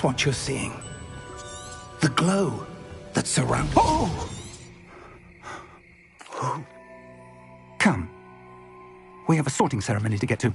what you're seeing. The glow that surrounds... Oh! Come. We have a sorting ceremony to get to.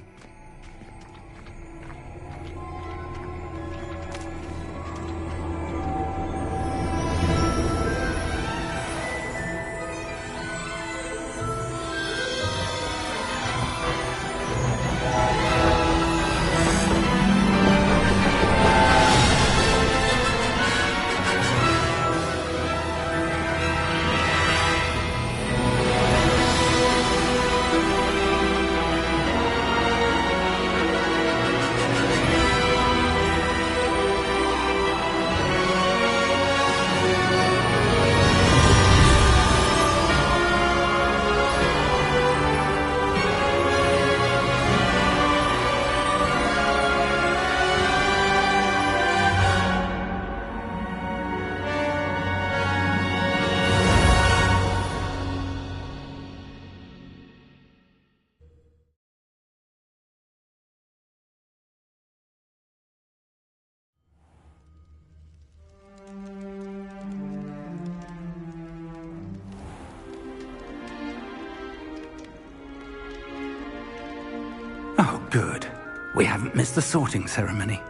Oh, good. We haven't missed the sorting ceremony.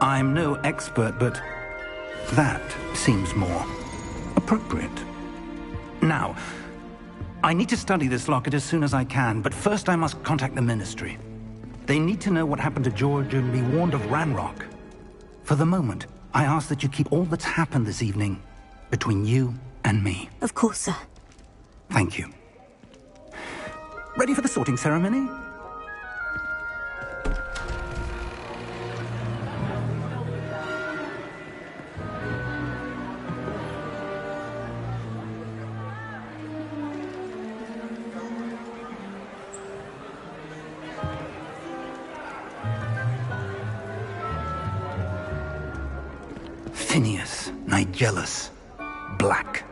I'm no expert, but that seems more appropriate. Now, I need to study this locket as soon as I can, but first I must contact the Ministry. They need to know what happened to George and be warned of Ranrock. For the moment, I ask that you keep all that's happened this evening between you and me. Of course, sir. Thank you. Ready for the sorting ceremony? Phineas, Nigellus, Black.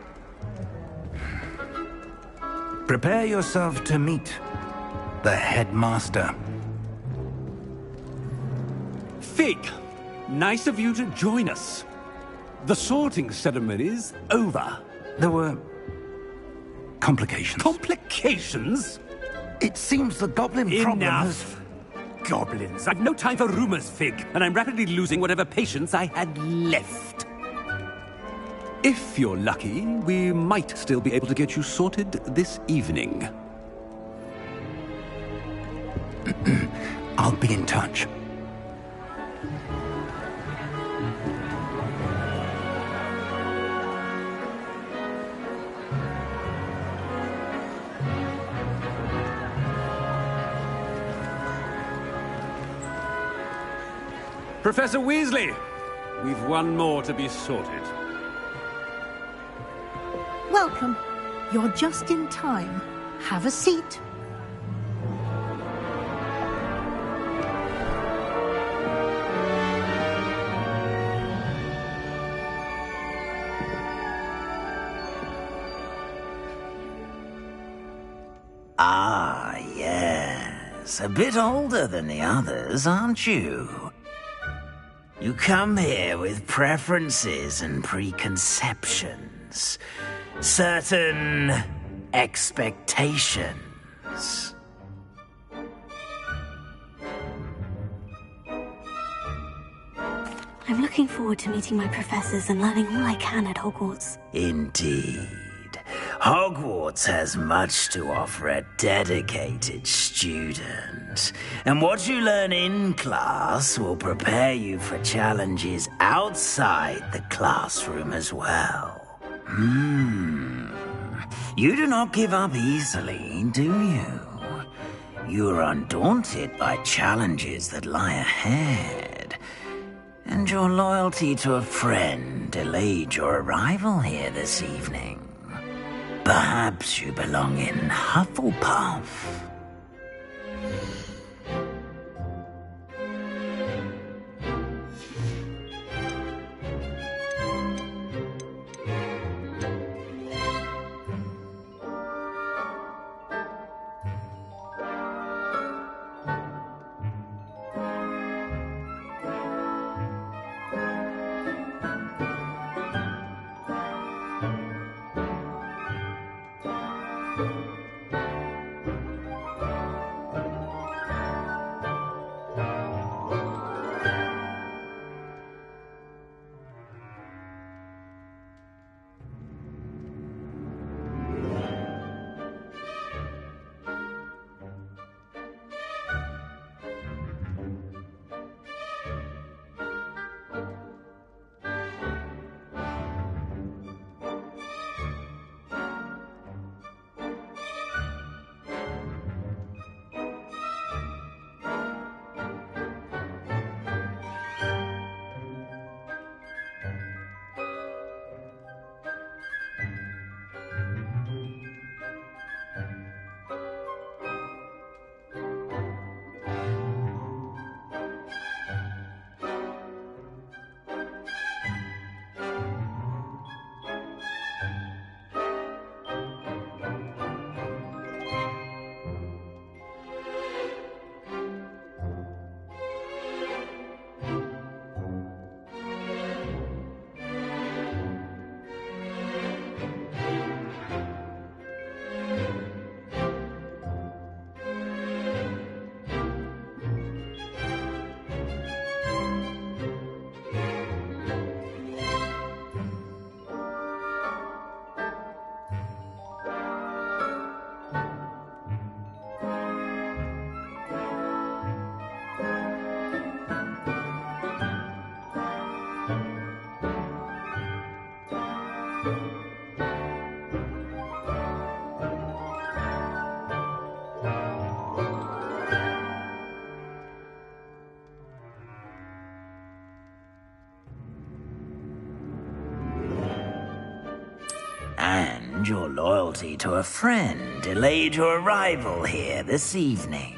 Prepare yourself to meet the headmaster. Fig, nice of you to join us. The sorting ceremony's over. There were complications. Complications? It seems the goblin problem has... Enough. Goblins. I've no time for rumors, Fig, and I'm rapidly losing whatever patience I had left. If you're lucky, we might still be able to get you sorted this evening. I'll be in touch. Professor Weasley, we've one more to be sorted. Welcome. You're just in time. Have a seat. Ah, yes. A bit older than the others, aren't you? You come here with preferences and preconceptions. Certain expectations. I'm looking forward to meeting my professors and learning all I can at Hogwarts. Indeed. Hogwarts has much to offer a dedicated student. And what you learn in class will prepare you for challenges outside the classroom as well. You do not give up easily, do you? You are undaunted by challenges that lie ahead. And your loyalty to a friend delayed your arrival here this evening. Perhaps you belong in Hufflepuff. And your loyalty to a friend delayed your arrival here this evening.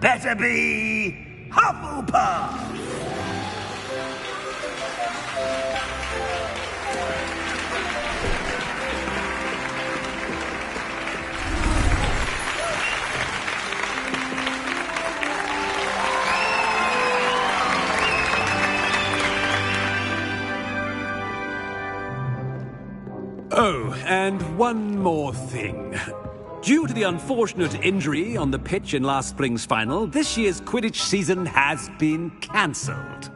Better be Hufflepuff! Oh, and one more thing. Due to the unfortunate injury on the pitch in last spring's final, this year's Quidditch season has been cancelled.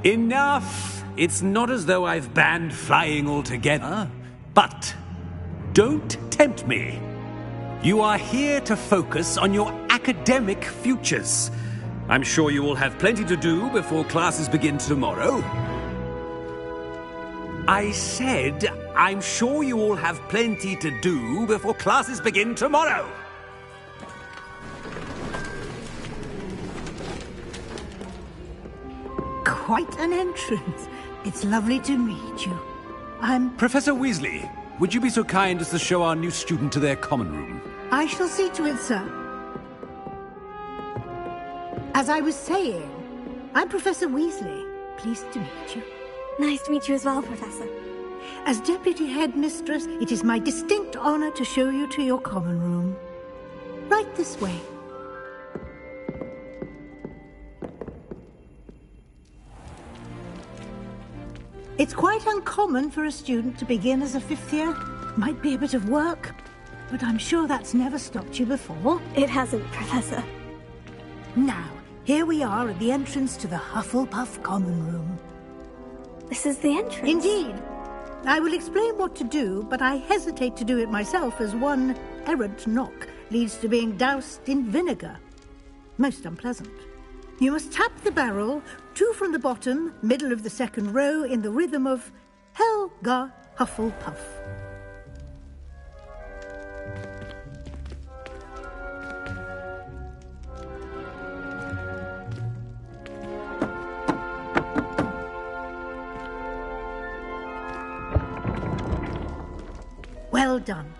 Enough! It's not as though I've banned flying altogether, but don't tempt me. You are here to focus on your academic futures. I'm sure you will have plenty to do before classes begin tomorrow. I said, I'm sure you all have plenty to do before classes begin tomorrow. Quite an entrance. It's lovely to meet you. I'm... Professor Weasley, would you be so kind as to show our new student to their common room? I shall see to it, sir. As I was saying, I'm Professor Weasley. Pleased to meet you. Nice to meet you as well, Professor. As Deputy Headmistress, it is my distinct honor to show you to your common room. Right this way. It's quite uncommon for a student to begin as a fifth year. Might be a bit of work, but I'm sure that's never stopped you before. It hasn't, Professor. Now, here we are at the entrance to the Hufflepuff common room. This is the entrance? Indeed. I will explain what to do, but I hesitate to do it myself as one errant knock leads to being doused in vinegar. Most unpleasant. You must tap the barrel, 2 from the bottom, middle of the second row, in the rhythm of Helga Hufflepuff. Well done.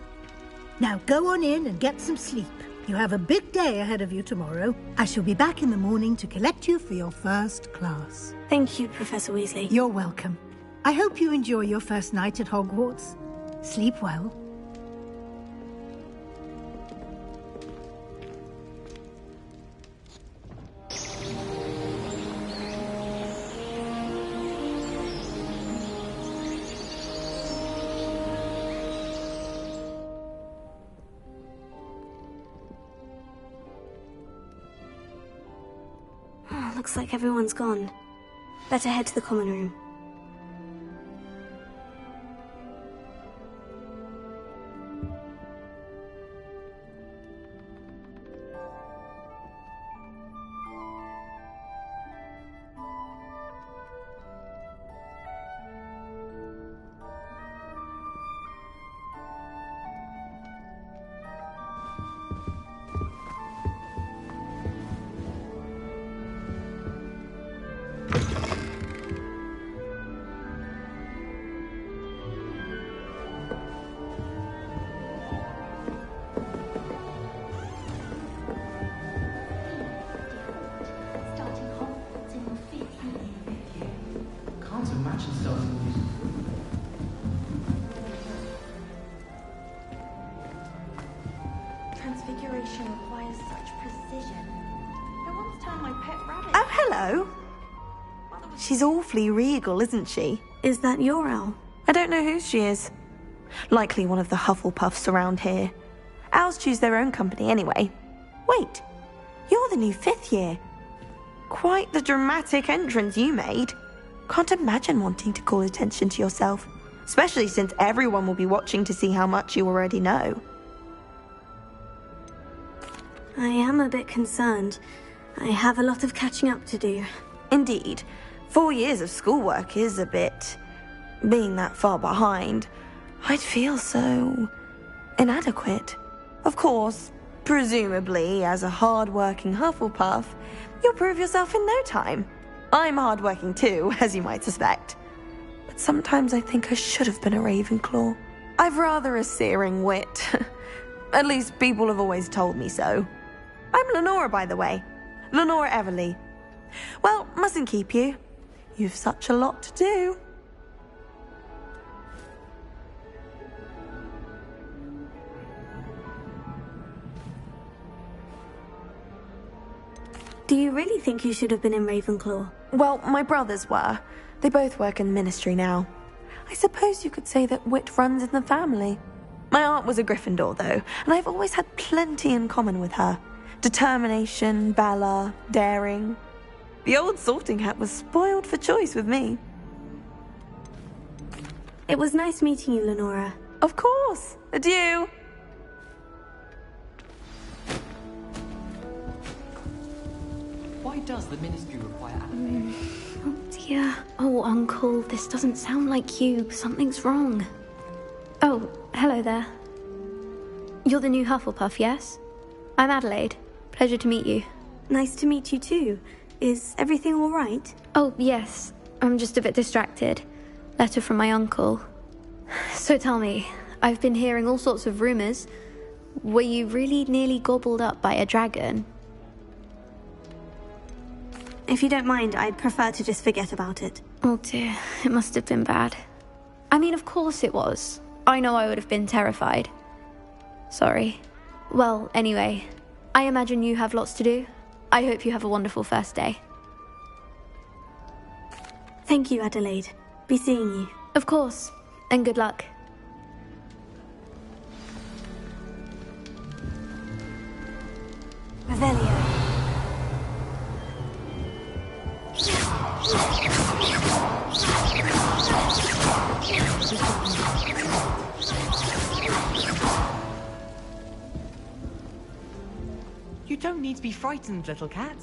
Now go on in and get some sleep. You have a big day ahead of you tomorrow. I shall be back in the morning to collect you for your first class. Thank you, Professor Weasley. You're welcome. I hope you enjoy your first night at Hogwarts. Sleep well. Looks like everyone's gone. Better head to the common room. Transfiguration requires such precision. I once turned my pet rabbit. Oh, hello. She's awfully regal, isn't she? Is that your owl? I don't know who she is. Likely one of the Hufflepuffs around here. Owls choose their own company anyway. Wait, you're the new 5th year. Quite the dramatic entrance you made. Can't imagine wanting to call attention to yourself, especially since everyone will be watching to see how much you already know. I am a bit concerned. I have a lot of catching up to do. Indeed, 4 years of schoolwork is a bit being that far behind, I'd feel so inadequate. Of course, presumably, as a hard-working Hufflepuff, you'll prove yourself in no time. I'm hard-working too, as you might suspect. But sometimes I think I should have been a Ravenclaw. I've rather a searing wit. At least people have always told me so. I'm Lenora, by the way. Lenora Everly. Well, mustn't keep you. You've such a lot to do. Do you really think you should have been in Ravenclaw? Well, my brothers were. They both work in the ministry now. I suppose you could say that wit runs in the family. My aunt was a Gryffindor, though, and I've always had plenty in common with her. Determination, valor, daring. The old sorting hat was spoiled for choice with me. It was nice meeting you, Lenora. Of course. Adieu. Why does the ministry require animation? Oh dear. Oh, Uncle, this doesn't sound like you. Something's wrong. Oh, hello there. You're the new Hufflepuff, yes? I'm Adelaide. Pleasure to meet you. Nice to meet you too. Is everything all right? Oh, yes. I'm just a bit distracted. Letter from my uncle. So tell me, I've been hearing all sorts of rumors. Were you really nearly gobbled up by a dragon? If you don't mind, I'd prefer to just forget about it. Oh dear, it must have been bad. I mean, of course it was. I know I would have been terrified. Sorry. Well, anyway, I imagine you have lots to do. I hope you have a wonderful first day. Thank you, Adelaide. Be seeing you. Of course, and good luck. Revelio. You don't need to be frightened, little cat.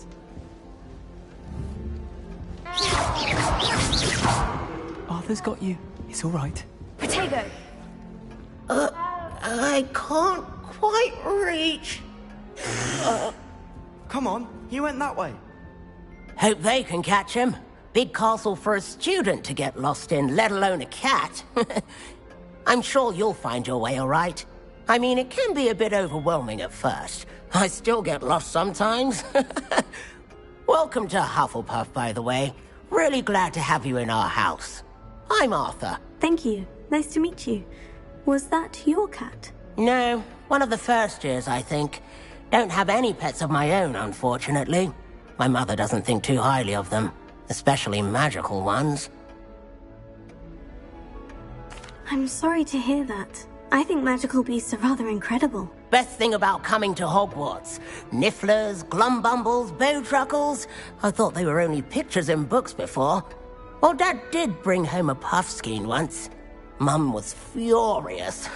Arthur's got you. It's all right. Protego! I can't quite reach. Come on, he went that way. Hope they can catch him. Big castle for a student to get lost in, let alone a cat. I'm sure you'll find your way all right. I mean, it can be a bit overwhelming at first. I still get lost sometimes. Welcome to Hufflepuff, by the way. Really glad to have you in our house. I'm Arthur. Thank you. Nice to meet you. Was that your cat? No, one of the first years, I think. Don't have any pets of my own, unfortunately. My mother doesn't think too highly of them, especially magical ones. I'm sorry to hear that. I think magical beasts are rather incredible. Best thing about coming to Hogwarts. Nifflers, glumbumbles, bowtruckles. I thought they were only pictures in books before. Well, Dad did bring home a puffskein once. Mum was furious.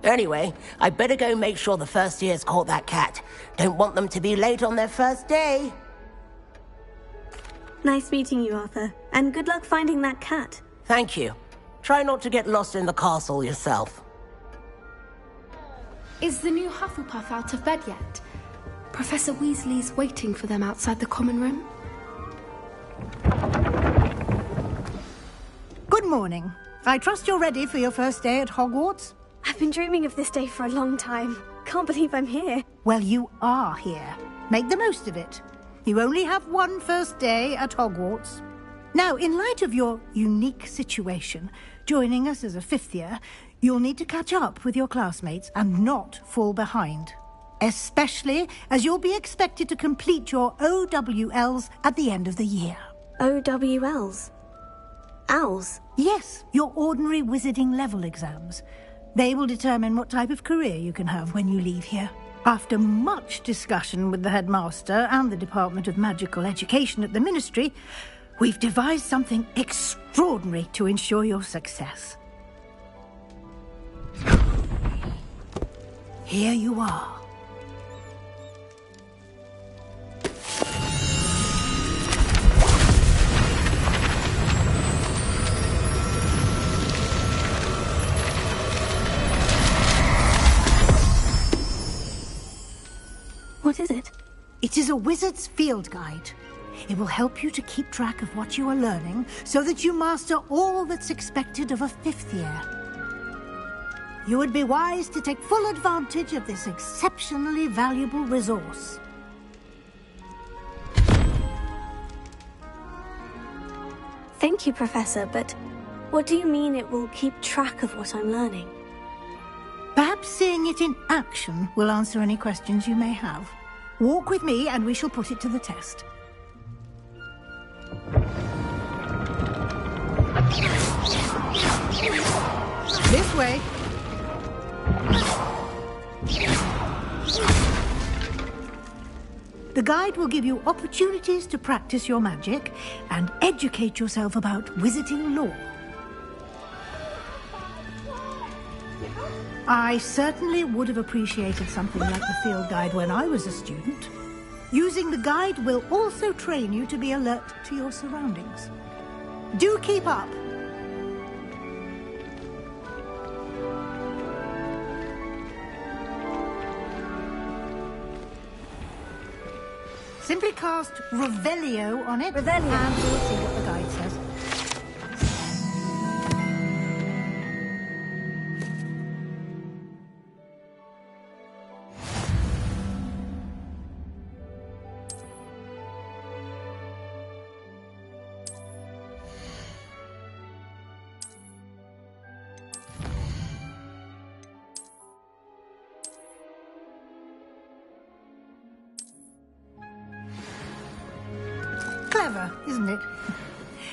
Anyway, I better go make sure the first years caught that cat. Don't want them to be late on their first day. Nice meeting you, Arthur. And good luck finding that cat. Thank you. Try not to get lost in the castle yourself. Is the new Hufflepuff out of bed yet? Professor Weasley's waiting for them outside the common room. Good morning. I trust you're ready for your first day at Hogwarts? I've been dreaming of this day for a long time. Can't believe I'm here. Well, you are here. Make the most of it. You only have one first day at Hogwarts. Now, in light of your unique situation, joining us as a fifth year, you'll need to catch up with your classmates and not fall behind. Especially as you'll be expected to complete your OWLs at the end of the year. OWLs? Owls? Yes, your ordinary wizarding level exams. They will determine what type of career you can have when you leave here. After much discussion with the headmaster and the Department of Magical Education at the Ministry, we've devised something extraordinary to ensure your success. Here you are. What is it? It is a wizard's field guide. It will help you to keep track of what you are learning so that you master all that's expected of a 5th year. You would be wise to take full advantage of this exceptionally valuable resource. Thank you, Professor, but what do you mean it will keep track of what I'm learning? Perhaps seeing it in action will answer any questions you may have. Walk with me and we shall put it to the test. This way. The guide will give you opportunities to practice your magic and educate yourself about wizarding lore. I certainly would have appreciated something like the field guide when I was a student. Using the guide will also train you to be alert to your surroundings. Do keep up! Simply cast Revelio on it, Revelio. And we'll see what the guide says. Clever, isn't it?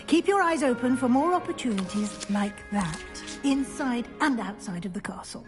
Keep your eyes open for more opportunities like that, inside and outside of the castle.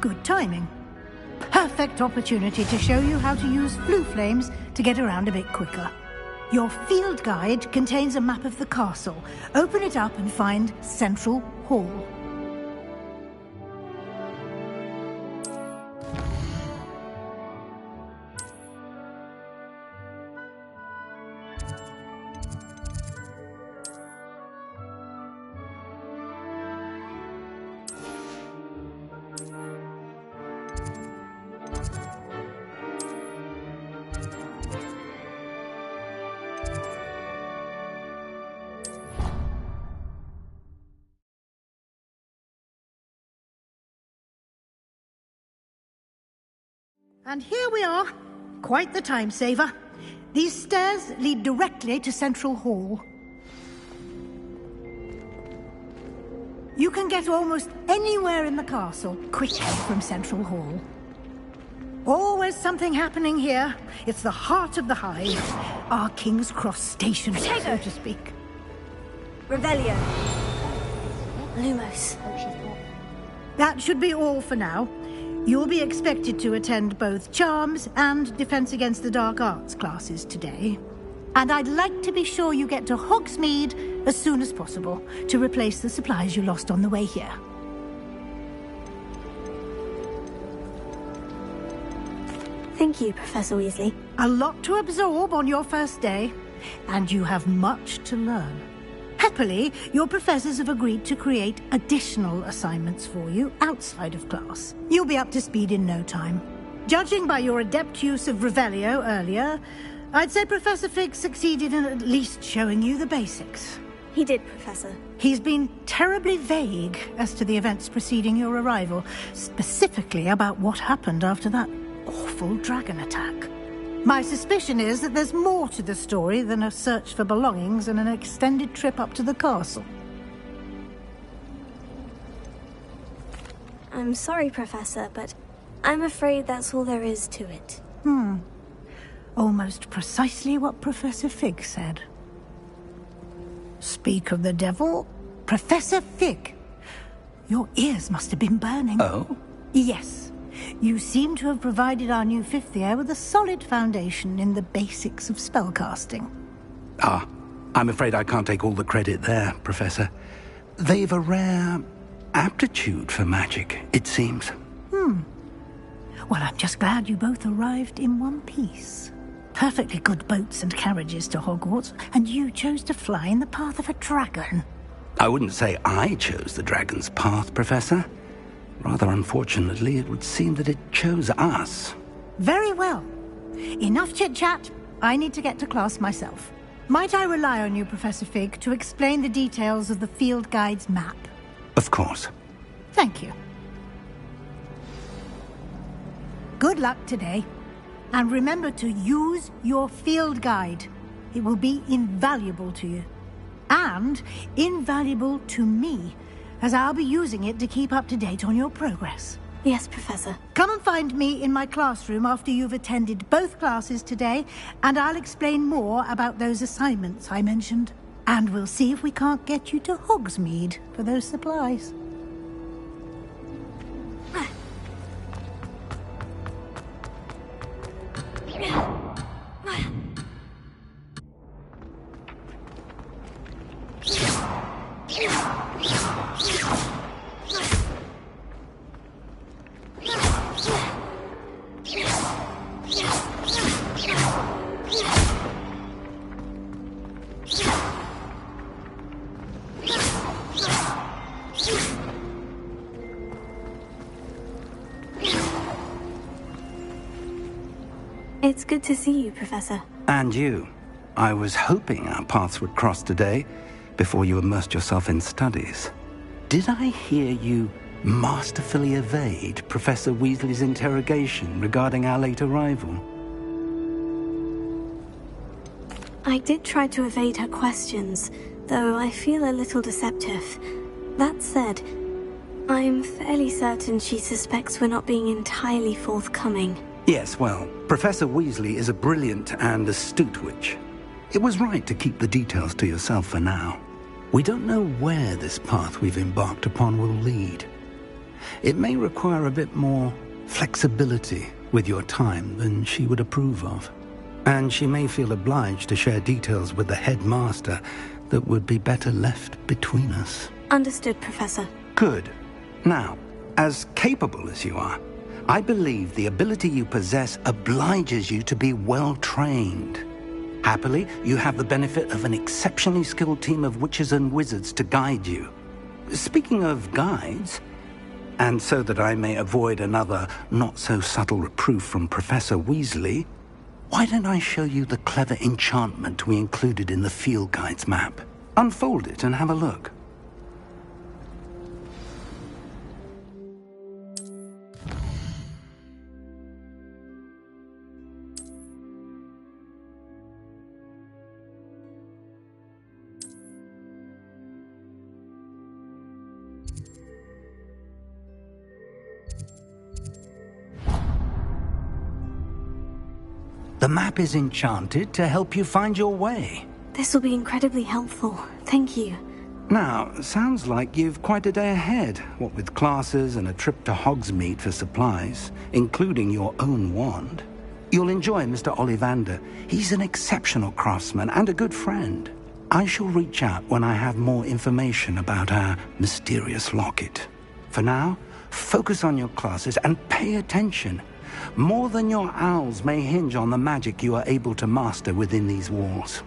Good timing. Perfect opportunity to show you how to use flue flames to get around a bit quicker. Your field guide contains a map of the castle. Open it up and find Central Hall. And here we are. Quite the time saver. These stairs lead directly to Central Hall. You can get almost anywhere in the castle quickly from Central Hall. Always something happening here. It's the heart of the hive. Our King's Cross station, so to speak. Revelio. Lumos. That should be all for now. You'll be expected to attend both Charms and Defense Against the Dark Arts classes today. And I'd like to be sure you get to Hogsmeade as soon as possible to replace the supplies you lost on the way here. Thank you, Professor Weasley. A lot to absorb on your first day, and you have much to learn. Happily, your professors have agreed to create additional assignments for you outside of class. You'll be up to speed in no time. Judging by your adept use of Revelio earlier, I'd say Professor Fig succeeded in at least showing you the basics. He did, Professor. He's been terribly vague as to the events preceding your arrival, specifically about what happened after that awful dragon attack. My suspicion is that there's more to the story than a search for belongings and an extended trip up to the castle. I'm sorry, Professor, but I'm afraid that's all there is to it. Almost precisely what Professor Fig said. Speak of the devil, Professor Fig. Your ears must have been burning. Oh? Yes. You seem to have provided our new fifth year with a solid foundation in the basics of spellcasting. Ah, I'm afraid I can't take all the credit there, Professor. They've a rare aptitude for magic, it seems. Well, I'm just glad you both arrived in one piece. Perfectly good boats and carriages to Hogwarts, and you chose to fly in the path of a dragon. I wouldn't say I chose the dragon's path, Professor. Rather unfortunately, it would seem that it chose us. Very well. Enough chit-chat. I need to get to class myself. Might I rely on you, Professor Fig, to explain the details of the field guide's map? Of course. Thank you. Good luck today. And remember to use your field guide. It will be invaluable to you. And invaluable to me, as I'll be using it to keep up to date on your progress. Yes, Professor. Come and find me in my classroom after you've attended both classes today, and I'll explain more about those assignments I mentioned. And we'll see if we can't get you to Hogsmeade for those supplies. It's good to see you, Professor. And you. I was hoping our paths would cross today, before you immersed yourself in studies. Did I hear you masterfully evade Professor Weasley's interrogation regarding our late arrival? I did try to evade her questions, though I feel a little deceptive. That said, I'm fairly certain she suspects we're not being entirely forthcoming. Yes, well, Professor Weasley is a brilliant and astute witch. It was right to keep the details to yourself for now. We don't know where this path we've embarked upon will lead. It may require a bit more flexibility with your time than she would approve of. And she may feel obliged to share details with the headmaster that would be better left between us. Understood, Professor. Good. Now, as capable as you are, I believe the ability you possess obliges you to be well-trained. Happily, you have the benefit of an exceptionally skilled team of witches and wizards to guide you. Speaking of guides, and so that I may avoid another not-so-subtle reproof from Professor Weasley, why don't I show you the clever enchantment we included in the field guide's map? Unfold it and have a look. The map is enchanted to help you find your way. This will be incredibly helpful. Thank you. Now, sounds like you've quite a day ahead, what with classes and a trip to Hogsmeade for supplies, including your own wand. You'll enjoy Mr. Ollivander. He's an exceptional craftsman and a good friend. I shall reach out when I have more information about our mysterious locket. For now, focus on your classes and pay attention. More than your owls may hinge on the magic you are able to master within these walls.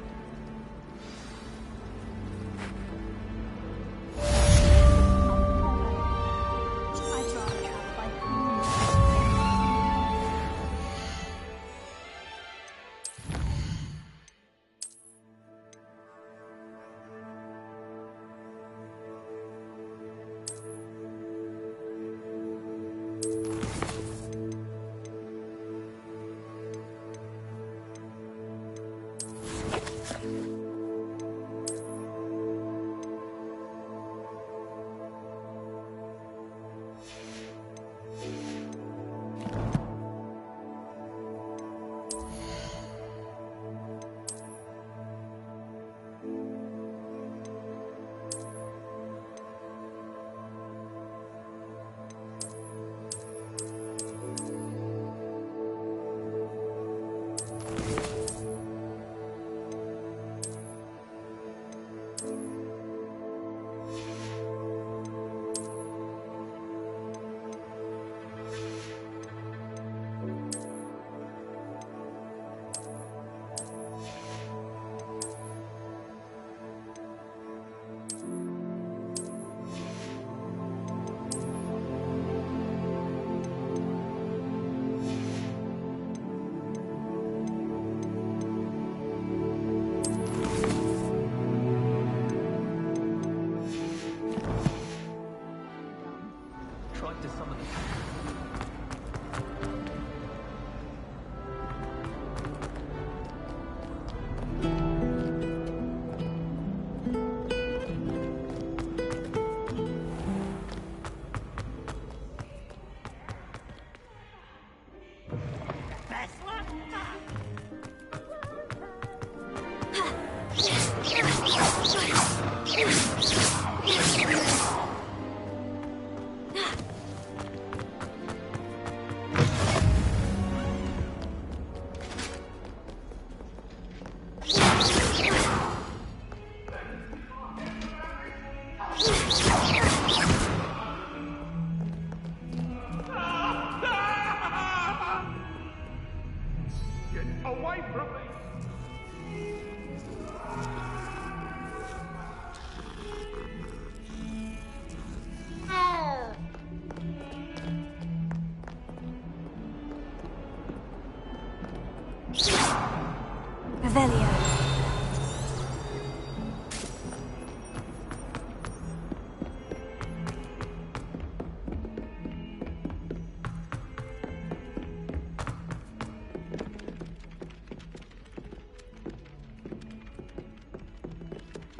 Revelio.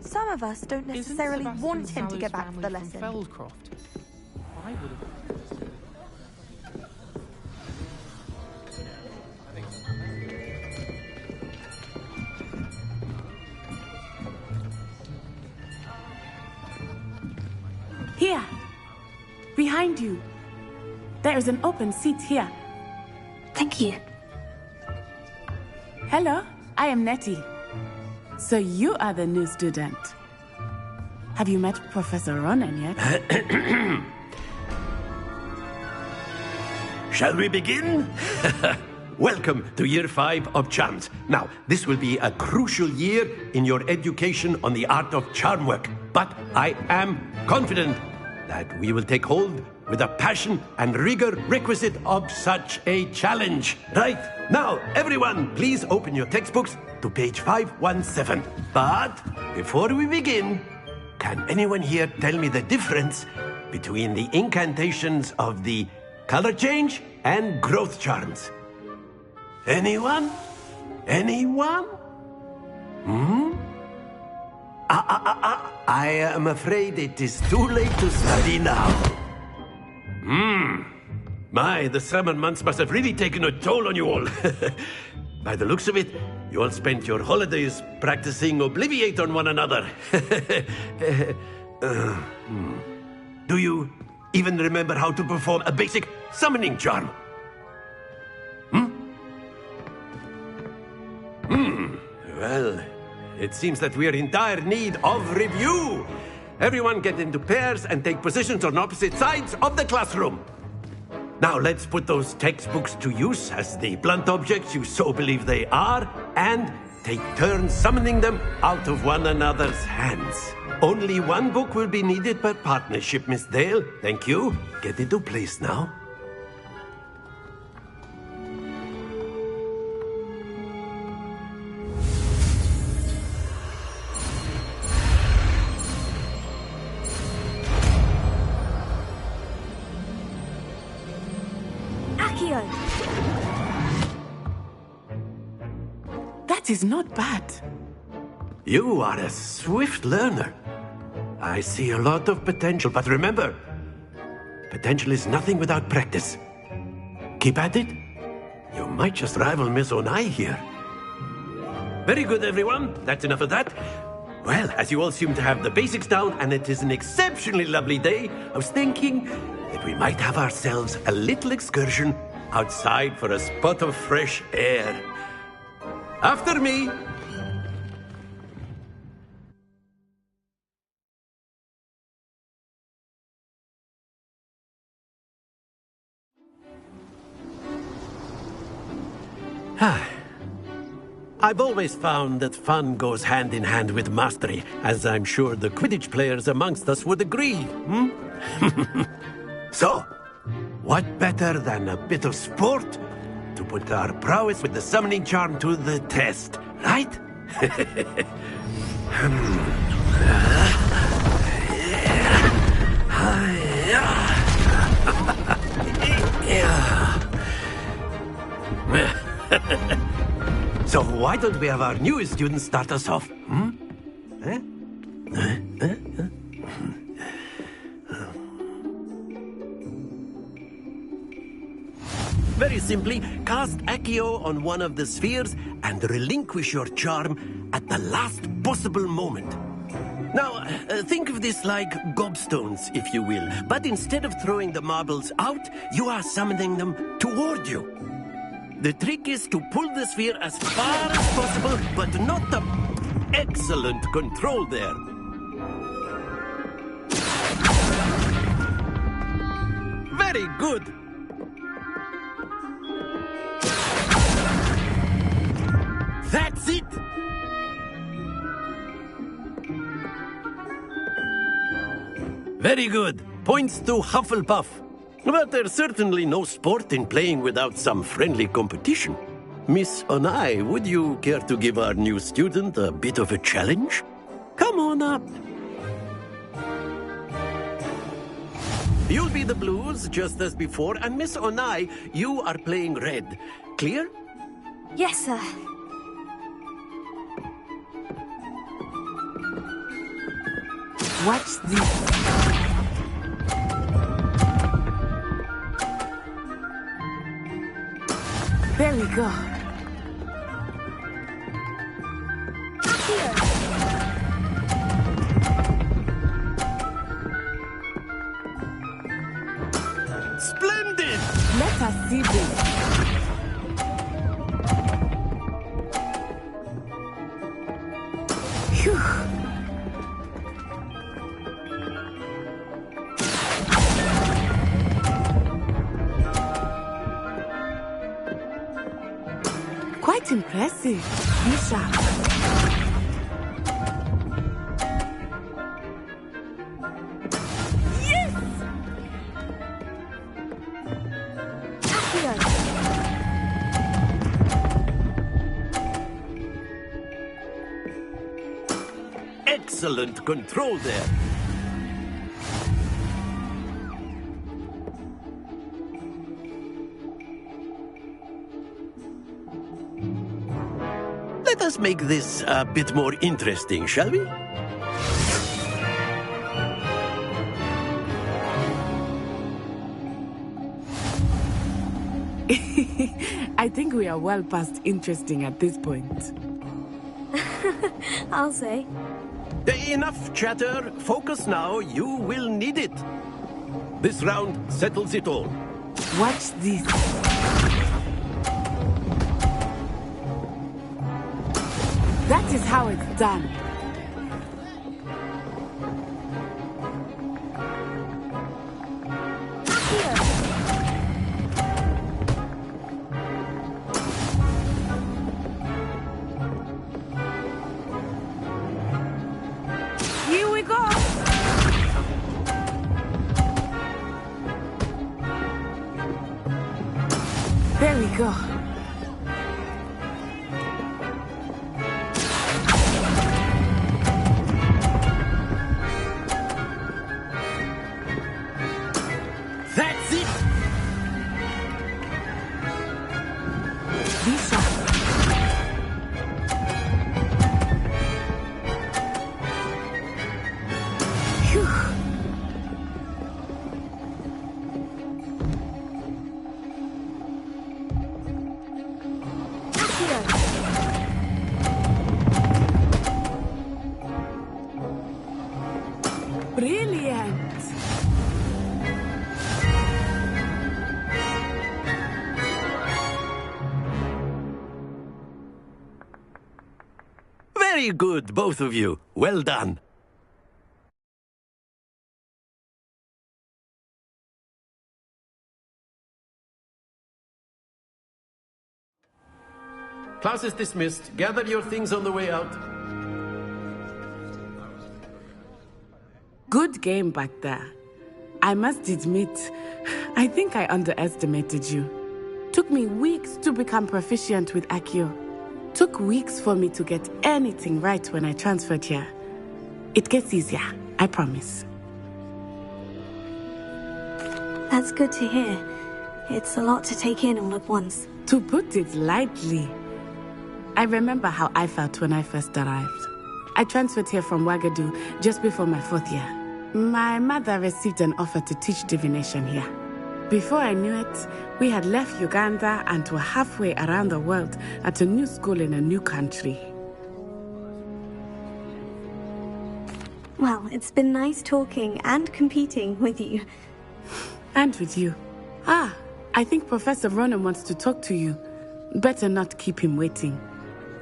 Some of us don't necessarily want him to get back for the lesson. Feldcroft. Why would it... Here, behind you. There is an open seat here. Thank you. Hello, I am Nettie. So you are the new student. Have you met Professor Ronan yet? Shall we begin? Welcome to Year 5 of Charms. Now, this will be a crucial year in your education on the art of charm work. But I am confident that we will take hold with the passion and rigor requisite of such a challenge. Right, now, everyone, please open your textbooks to page 517. But before we begin, can anyone here tell me the difference between the incantations of the color change and growth charms? Anyone? Anyone? I am afraid it is too late to study now. My, the summer months must have really taken a toll on you all. By the looks of it, you all spent your holidays practicing Obliviate on one another. Do you even remember how to perform a basic summoning charm? Well, it seems that we are in dire need of review. Everyone get into pairs and take positions on opposite sides of the classroom. Now let's put those textbooks to use as the blunt objects you so believe they are, and take turns summoning them out of one another's hands. Only one book will be needed per partnership, Miss Dale. Thank you. Get into place now. That is not bad. You are a swift learner. I see a lot of potential, but remember, potential is nothing without practice. Keep at it. You might just rival Miss Onai here. Very good, everyone. That's enough of that. Well, as you all seem to have the basics down, and it is an exceptionally lovely day, I was thinking that we might have ourselves a little excursion outside for a spot of fresh air. After me. I've always found that fun goes hand in hand with mastery, as I'm sure the Quidditch players amongst us would agree. So, what better than a bit of sport to put our prowess with the summoning charm to the test, right? So why don't we have our newest student start us off? Very simply, cast Accio on one of the spheres and relinquish your charm at the last possible moment. Now, think of this like gobstones, if you will. But instead of throwing the marbles out, you are summoning them toward you. The trick is to pull the sphere as far as possible, but not the excellent control there. Very good. That's it! Very good. Points to Hufflepuff. But there's certainly no sport in playing without some friendly competition. Miss Onai, would you care to give our new student a bit of a challenge? Come on up. You'll be the blues, just as before, and Miss Onai, you are playing red. Clear? Yes, sir. Watch this. Very good. Splendid! Let us see this. Phew. Quite impressive. Misha. Yes! Excellent control there. Let us make this a bit more interesting, shall we? I think we are well past interesting at this point. I'll say. Enough chatter. Focus now. You will need it. This round settles it all. Watch this. That is how it's done. Here we go. There we go. That's it. Lisa. Phew. Brilliant. Very good, both of you. Well done. Class is dismissed. Gather your things on the way out. Good game back there. I must admit, I think I underestimated you. Took me weeks to become proficient with Accio. Took weeks for me to get anything right when I transferred here. It gets easier, I promise. That's good to hear. It's a lot to take in all at once. To put it lightly, I remember how I felt when I first arrived. I transferred here from Wagadu just before my 4th year. My mother received an offer to teach divination here. Before I knew it, we had left Uganda and were halfway around the world at a new school in a new country. Well, it's been nice talking and competing with you. And with you. I think Professor Ronan wants to talk to you. Better not keep him waiting.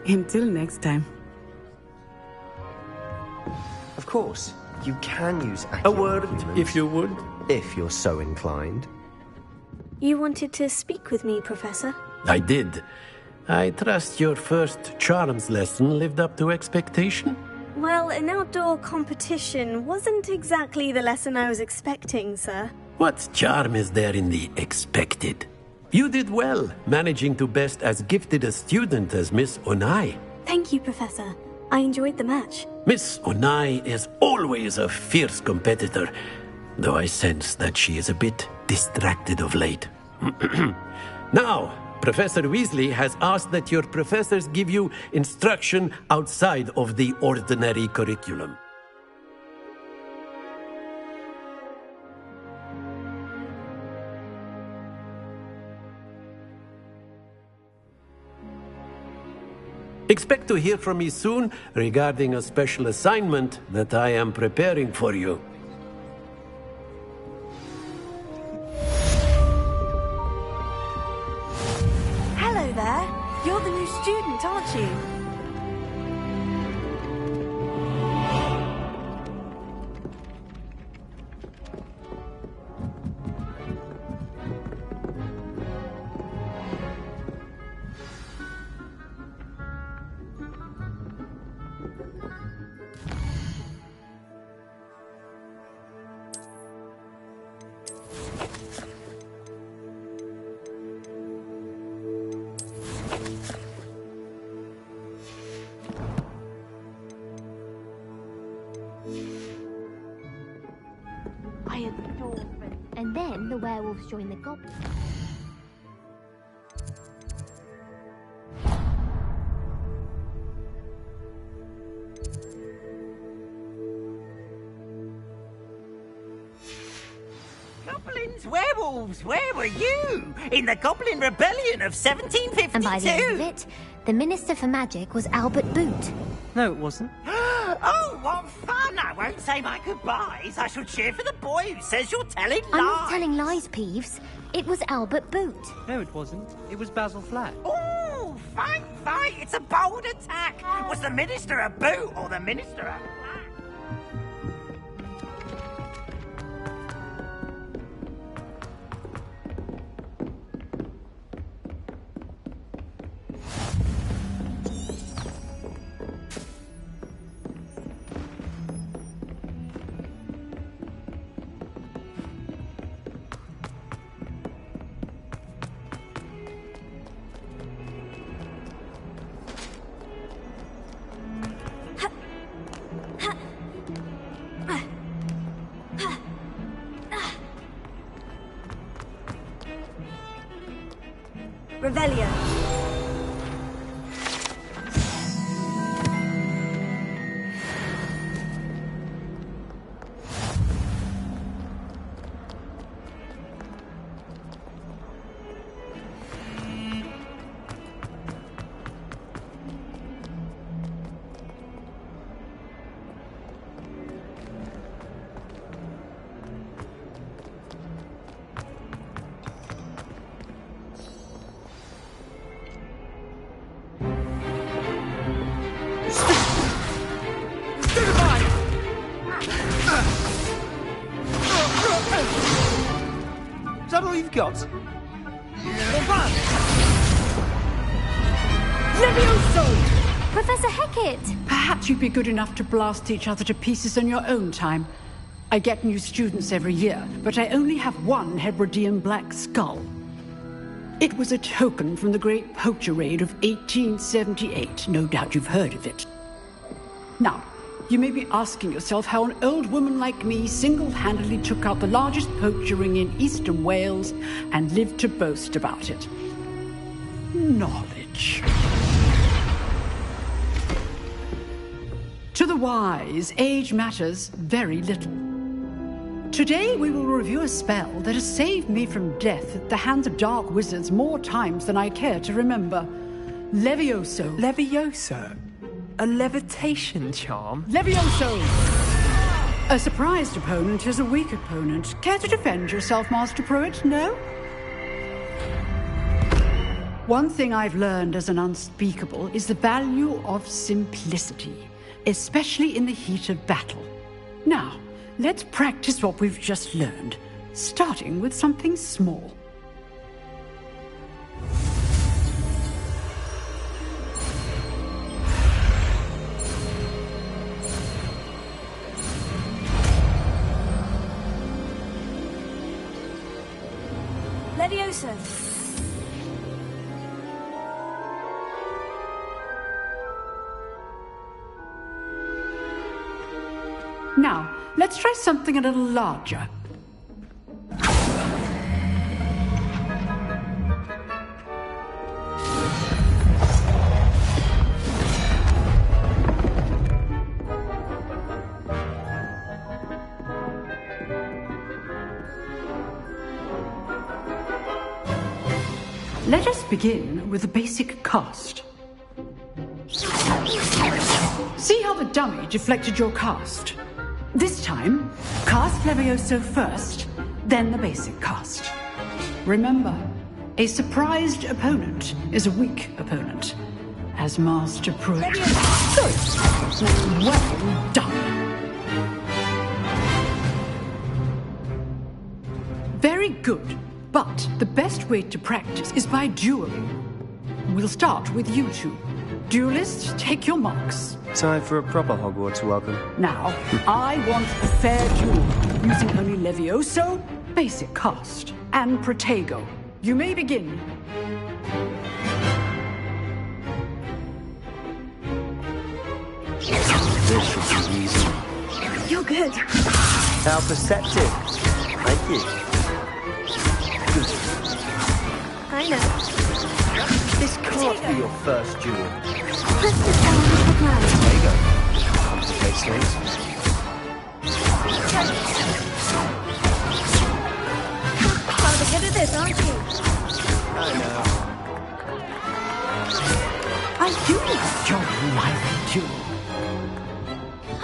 Until next time. Of course, you can use A word, humans, if you would. if you're so inclined. You wanted to speak with me, Professor? I did. I trust your first charms lesson lived up to expectation? Well, an outdoor competition wasn't exactly the lesson I was expecting, sir. What charm is there in the expected? You did well, managing to best as gifted a student as Miss Onai. Thank you, Professor. I enjoyed the match. Miss Onai is always a fierce competitor, though I sense that she is a bit distracted of late. Now, Professor Weasley has asked that your professors give you instruction outside of the ordinary curriculum. Expect to hear from me soon regarding a special assignment that I am preparing for you. Hello there. You're the new student, aren't you? I adore them. And then the werewolves join the goblins. Goblins werewolves! Where were you? In the Goblin Rebellion of 1752? And by the end of it, the Minister for Magic was Albert Boot. No, it wasn't. Oh, what fun! I won't say my goodbyes. I shall cheer for the boy who says you're telling lies. I'm not telling lies, Peeves. It was Albert Boot. No, it wasn't. It was Basil Flack. Oh, fight! It's a bold attack. Was the Minister a boot or the Minister a flack? Revelio. Is that all you've got? Levioso! Professor Hecat! Perhaps you'd be good enough to blast each other to pieces on your own time. I get new students every year, but I only have one Hebridean black skull. It was a token from the Great Poacher Raid of 1878. No doubt you've heard of it. Now, you may be asking yourself how an old woman like me single-handedly took out the largest poacher ring in eastern Wales and lived to boast about it. Knowledge. To the wise, age matters very little. Today we will review a spell that has saved me from death at the hands of dark wizards more times than I care to remember. Levioso. Levioso? A levitation charm? Levioso! A surprised opponent is a weak opponent. Care to defend yourself, Master Pruitt? No? One thing I've learned as an unspeakable is the value of simplicity, especially in the heat of battle. Now, let's practice what we've just learned, starting with something small. Levioso. Now, let's try something a little larger. Let us begin with the basic cast. See how the dummy deflected your cast? This time, cast Levioso first, then the basic cast. Remember, a surprised opponent is a weak opponent, as Master Pruitt. Good. Well done. Very good, but the best way to practice is by dueling. We'll start with you two. Duelists, take your marks. Time for a proper Hogwarts welcome. Now, I want a fair duel, using only Levioso, basic cast, and Protego. You may begin. This should be easy. You're good. How perceptive. Thank you. I know. This can't be your first duel. Press the down the ground. There you go. Complicates things.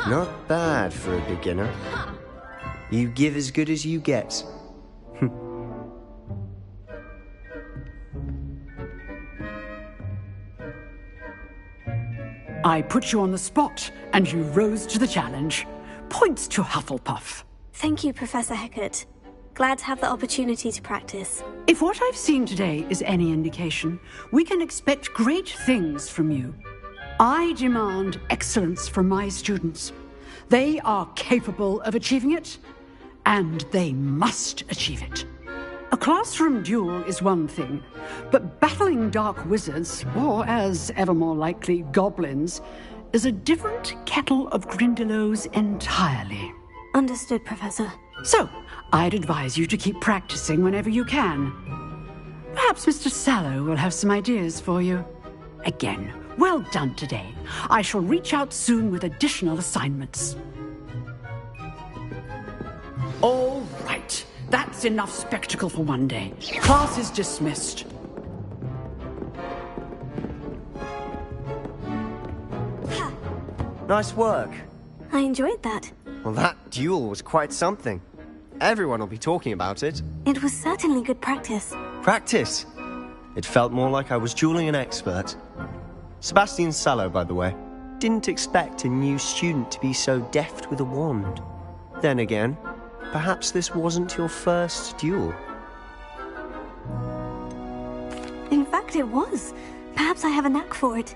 Not bad for a beginner. You give as good as you get. I put you on the spot, and you rose to the challenge. Points to Hufflepuff. Thank you, Professor Hecat. Glad to have the opportunity to practice. If what I've seen today is any indication, we can expect great things from you. I demand excellence from my students. They are capable of achieving it, and they must achieve it. A classroom duel is one thing, but battling dark wizards, or as ever more likely, goblins, is a different kettle of Grindylows entirely. Understood, Professor. So, I'd advise you to keep practicing whenever you can. Perhaps Mr. Sallow will have some ideas for you. Again, well done today. I shall reach out soon with additional assignments. All right. That's enough spectacle for one day. Class is dismissed. Nice work. I enjoyed that. Well, that duel was quite something. Everyone will be talking about it. It was certainly good practice. Practice? It felt more like I was dueling an expert. Sebastian Sallow, by the way. Didn't expect a new student to be so deft with a wand. Then again, perhaps this wasn't your first duel. In fact, it was. Perhaps I have a knack for it.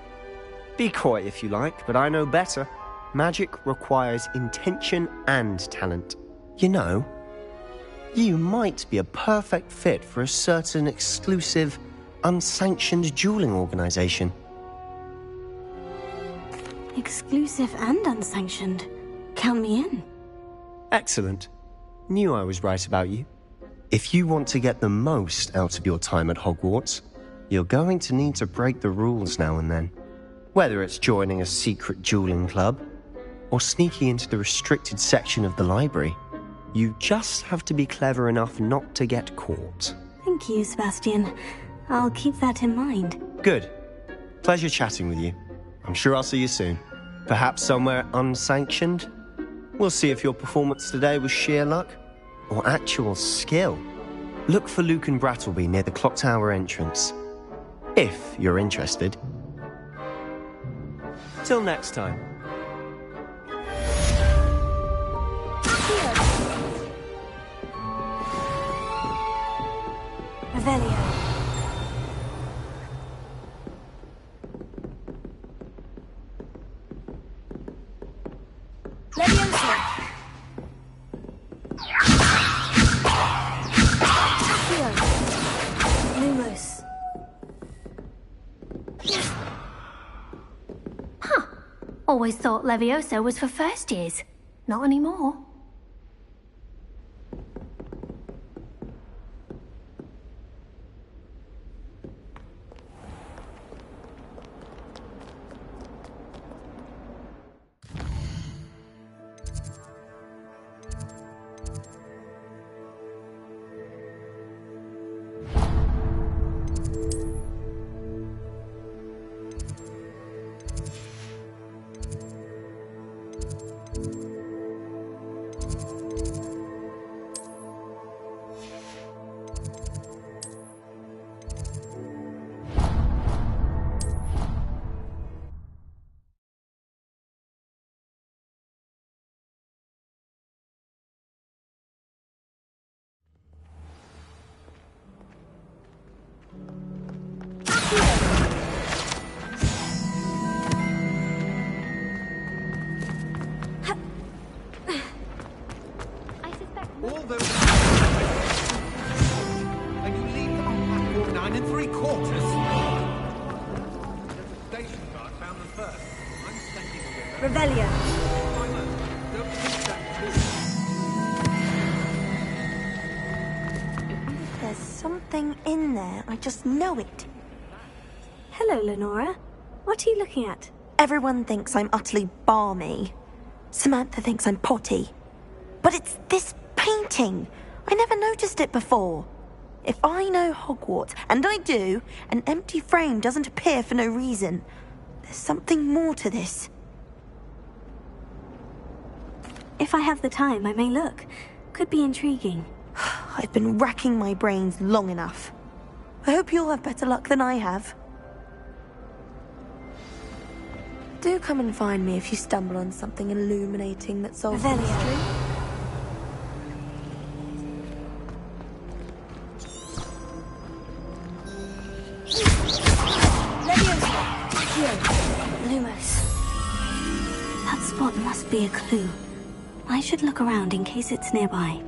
Be coy if you like, but I know better. Magic requires intention and talent. You know, you might be a perfect fit for a certain exclusive, unsanctioned dueling organization. Exclusive and unsanctioned. Count me in. Excellent. Knew I was right about you. If you want to get the most out of your time at Hogwarts, you're going to need to break the rules now and then. Whether it's joining a secret dueling club, or sneaking into the restricted section of the library, you just have to be clever enough not to get caught. Thank you, Sebastian. I'll keep that in mind. Good. Pleasure chatting with you. I'm sure I'll see you soon. Perhaps somewhere unsanctioned? We'll see if your performance today was sheer luck or actual skill. Look for Luke and Brattleby near the clock tower entrance. If you're interested. Till next time. Revelio. Leviosa. Accio. Lumos. Huh. Always thought Leviosa was for first years. Not anymore. Revelio. There's something in there. I just know it. Hello, Lenora. What are you looking at? Everyone thinks I'm utterly balmy. Samantha thinks I'm potty. But it's this painting. I never noticed it before. If I know Hogwarts, and I do, an empty frame doesn't appear for no reason. There's something more to this. If I have the time, I may look. Could be intriguing. I've been racking my brains long enough. I hope you'll have better luck than I have. Do come and find me if you stumble on something illuminating that solves the mystery. Lumos. That spot must be a clue. I should look around in case it's nearby.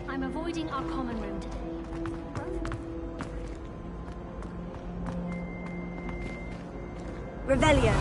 I'm avoiding our common room today. Revelio.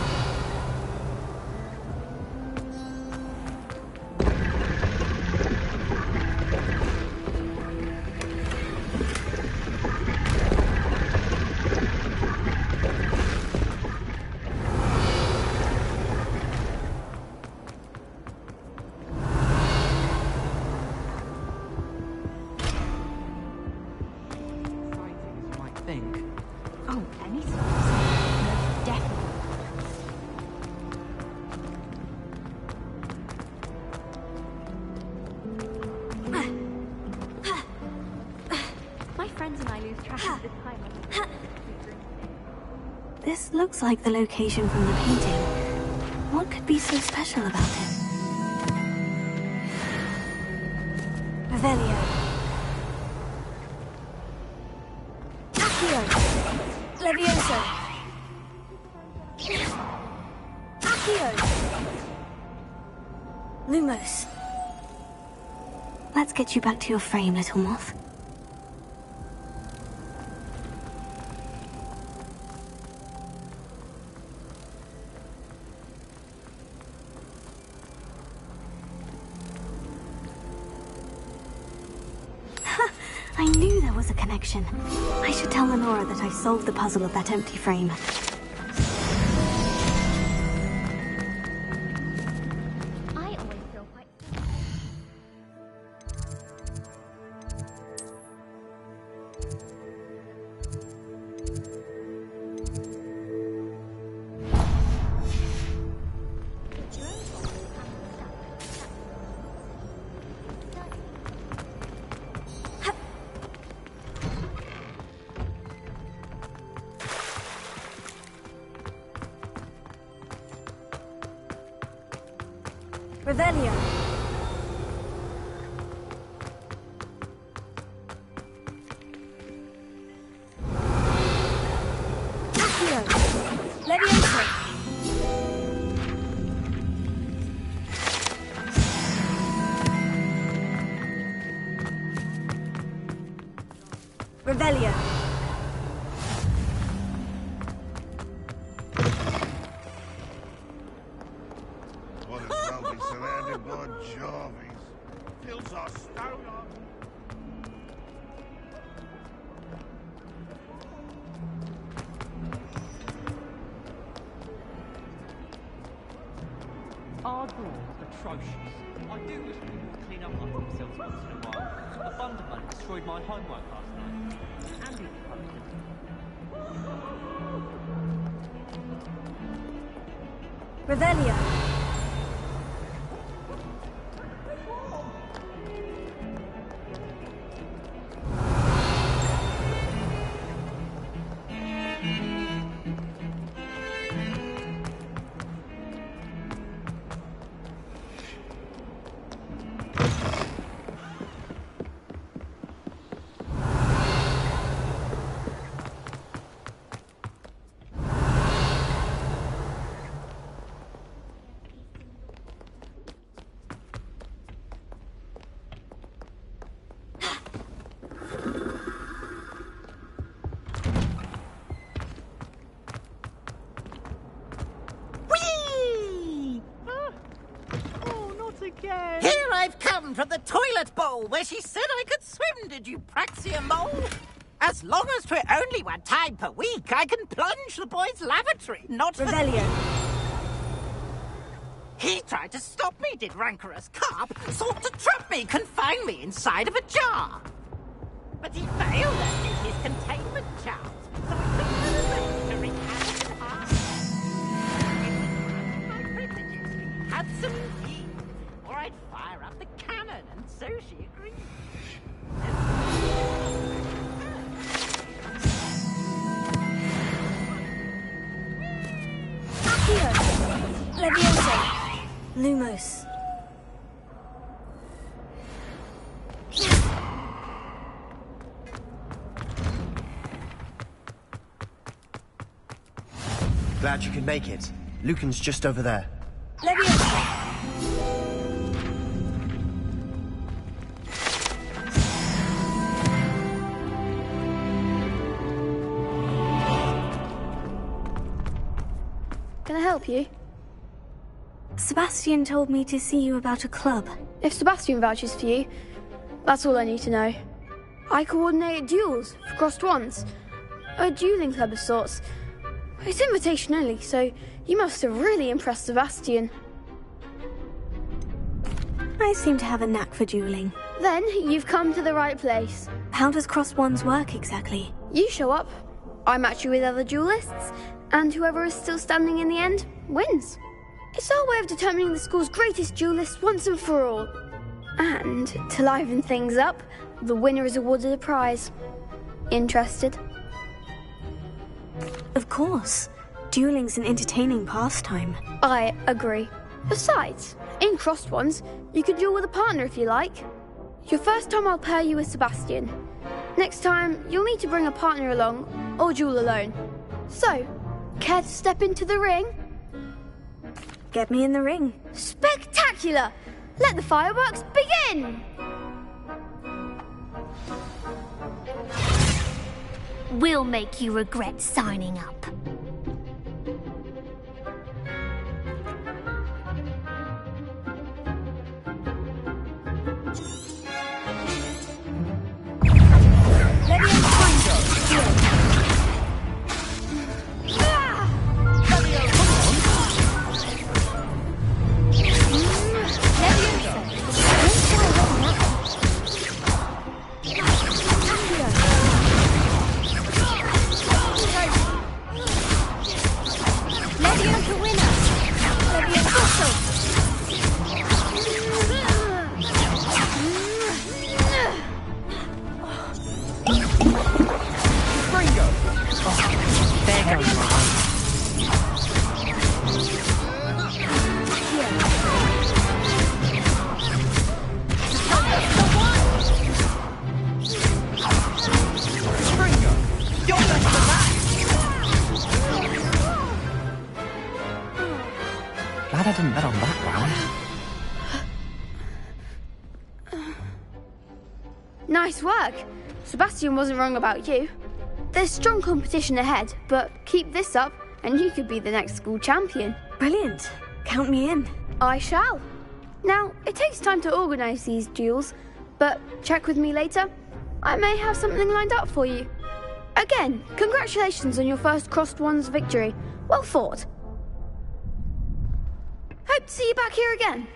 This looks like the location from the painting. What could be so special about it? Revelio. Accio. Levioso. Accio. Lumos. Let's get you back to your frame, little moth. I knew there was a connection. I should tell Lenora that I solved the puzzle of that empty frame. I always feel quite... Revelio. Accio. Levioso. Revelio. Our door's atrocious. I do wish people would clean up after themselves once in a while. A Thunderman destroyed my homework last night. And it's posted. Revelio. Here I've come from the toilet bowl where she said I could swim, did you praxia mole? As long as 'twere only 1 time per week, I can plunge the boy's lavatory, not Revelio. He tried to stop me, did rancorous carp, sought to trap me, confine me inside of a jar. But he failed at his containment charms, so I couldn't Lumos. Glad you could make it. Lucan's just over there. Can I help you? Sebastian told me to see you about a club. If Sebastian vouches for you, that's all I need to know. I coordinate duels for crossed wands. A dueling club of sorts. It's invitation only, so you must have really impressed Sebastian. I seem to have a knack for dueling. Then you've come to the right place. How does crossed wands work exactly? You show up, I match you with other duelists, and whoever is still standing in the end wins. It's our way of determining the school's greatest duelist once and for all. And to liven things up, the winner is awarded a prize. Interested? Of course. Dueling's an entertaining pastime. I agree. Besides, in crossed ones, you can duel with a partner if you like. Your first time I'll pair you with Sebastian. Next time, you'll need to bring a partner along, or duel alone. So, care to step into the ring? Get me in the ring. Spectacular! Let the fireworks begin! We'll make you regret signing up. Glad I didn't bet on that round. Nice work. Sebastian wasn't wrong about you. There's strong competition ahead, but keep this up and you could be the next school champion. Brilliant. Count me in. I shall. Now, it takes time to organise these duels, but check with me later. I may have something lined up for you. Again, congratulations on your first crossed wands victory. Well fought. Hope to see you back here again.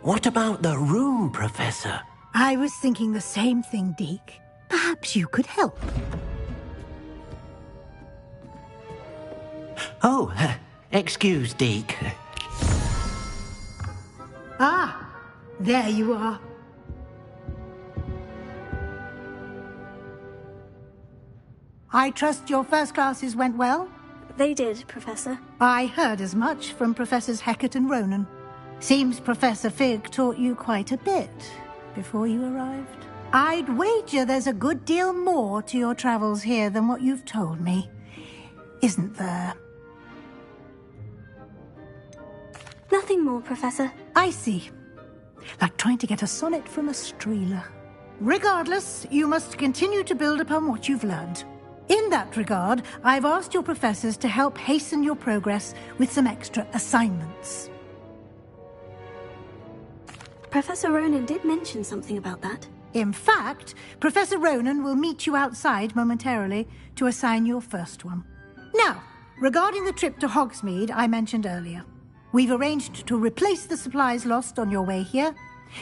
What about the room, Professor? I was thinking the same thing, Deke. Perhaps you could help. Oh, excuse, Deke. Ah, there you are. I trust your first classes went well? They did, Professor. I heard as much from Professors Hecat and Ronan. Seems Professor Fig taught you quite a bit before you arrived. I'd wager there's a good deal more to your travels here than what you've told me. Isn't there? Nothing more, Professor. I see. Like trying to get a sonnet from a streeler. Regardless, you must continue to build upon what you've learned. In that regard, I've asked your professors to help hasten your progress with some extra assignments. Professor Ronan did mention something about that. In fact, Professor Ronan will meet you outside momentarily to assign your first one. Now, regarding the trip to Hogsmeade I mentioned earlier, we've arranged to replace the supplies lost on your way here,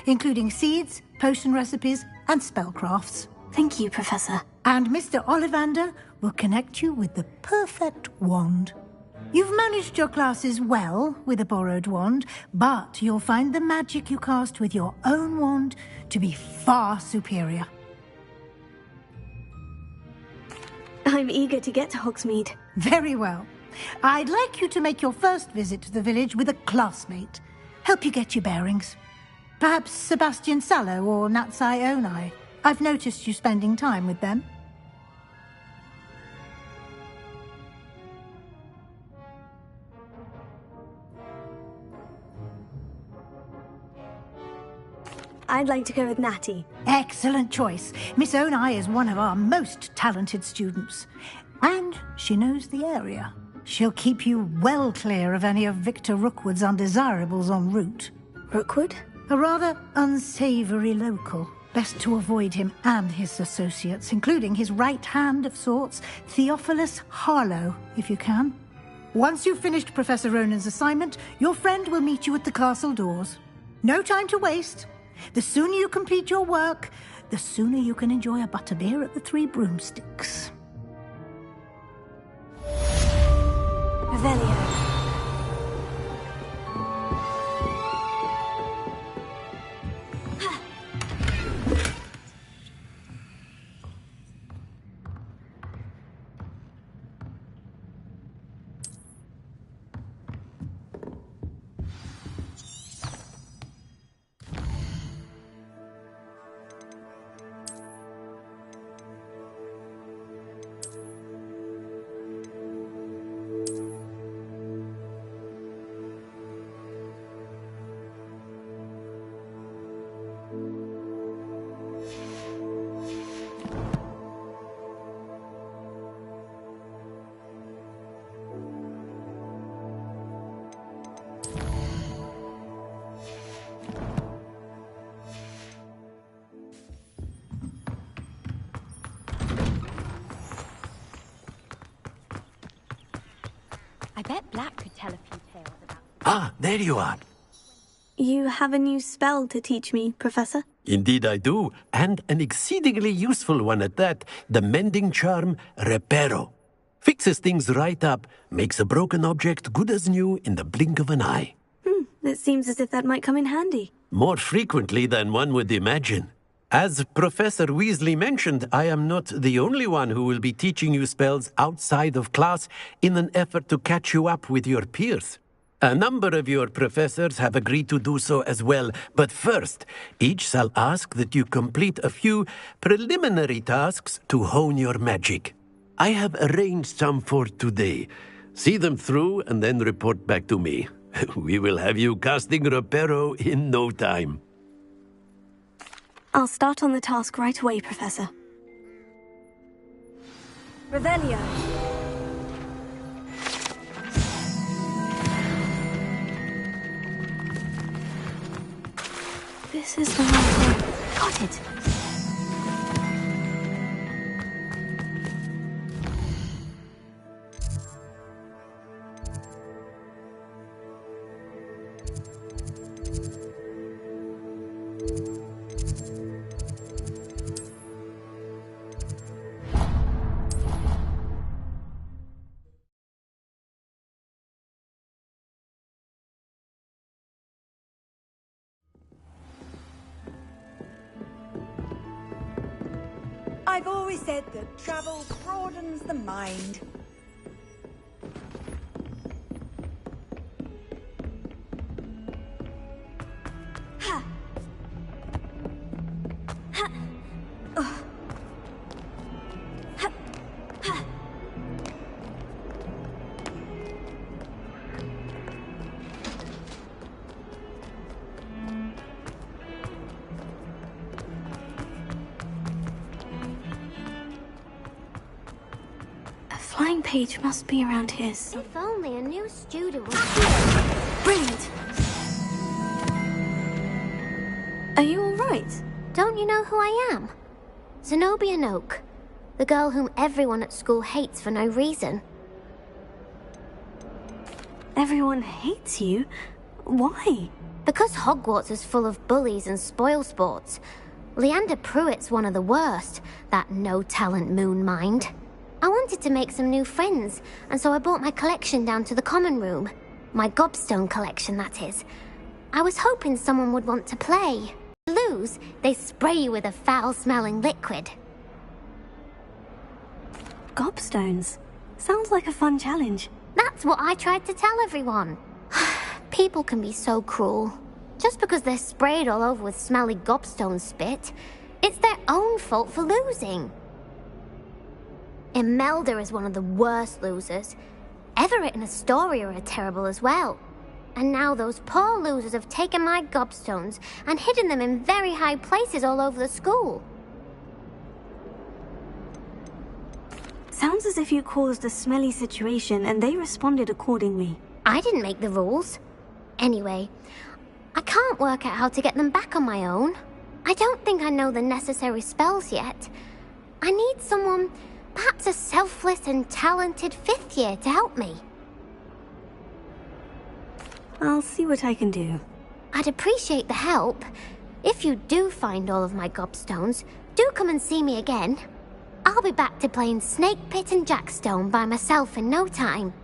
including seeds, potion recipes, and spellcrafts. Thank you, Professor. And Mr. Ollivander will connect you with the perfect wand. You've managed your classes well with a borrowed wand, but you'll find the magic you cast with your own wand to be far superior. I'm eager to get to Hogsmeade. Very well. I'd like you to make your first visit to the village with a classmate. Help you get your bearings. Perhaps Sebastian Sallow or Natsai Onai. I've noticed you spending time with them. I'd like to go with Natty. Excellent choice. Miss Onai is one of our most talented students. And she knows the area. She'll keep you well clear of any of Victor Rookwood's undesirables en route. Rookwood? A rather unsavoury local. Best to avoid him and his associates, including his right hand of sorts, Theophilus Harlow, if you can. Once you've finished Professor Ronan's assignment, your friend will meet you at the castle doors. No time to waste. The sooner you complete your work, the sooner you can enjoy a butterbeer at the Three Broomsticks. Revelio. I bet Black could tell a few tales about... Ah, there you are. You have a new spell to teach me, Professor? Indeed I do, and an exceedingly useful one at that. The mending charm, Reparo. Fixes things right up, makes a broken object good as new in the blink of an eye. It seems as if that might come in handy. More frequently than one would imagine. As Professor Weasley mentioned, I am not the only one who will be teaching you spells outside of class in an effort to catch you up with your peers. A number of your professors have agreed to do so as well, but first, each shall ask that you complete a few preliminary tasks to hone your magic. I have arranged some for today. See them through and then report back to me. We will have you casting Reparo in no time. I'll start on the task right away, Professor. Revelio. This is the right one. Got it. I've always said that travel broadens the mind. Ha! Ha! Oh. Ha! Ha! A flying page must be around here. If only a new student was here. Brilliant! Are you alright? Don't you know who I am? Zenobia Noak, the girl whom everyone at school hates for no reason. Everyone hates you? Why? Because Hogwarts is full of bullies and spoilsports. Leander Pruitt's one of the worst, that no-talent moon mind. I wanted to make some new friends, and so I brought my collection down to the common room. My gobstone collection, that is. I was hoping someone would want to play. Lose, they spray you with a foul-smelling liquid. Gobstones? Sounds like a fun challenge. That's what I tried to tell everyone. People can be so cruel. Just because they're sprayed all over with smelly gobstone spit, it's their own fault for losing. Imelda is one of the worst losers. Everett and Astoria are terrible as well. And now those poor losers have taken my gobstones and hidden them in very high places all over the school. Sounds as if you caused a smelly situation and they responded accordingly. I didn't make the rules. Anyway, I can't work out how to get them back on my own. I don't think I know the necessary spells yet. I need someone, perhaps a selfless and talented fifth year to help me. I'll see what I can do. I'd appreciate the help. If you do find all of my gobstones, do come and see me again. I'll be back to playing Snake Pit and Jackstone by myself in no time.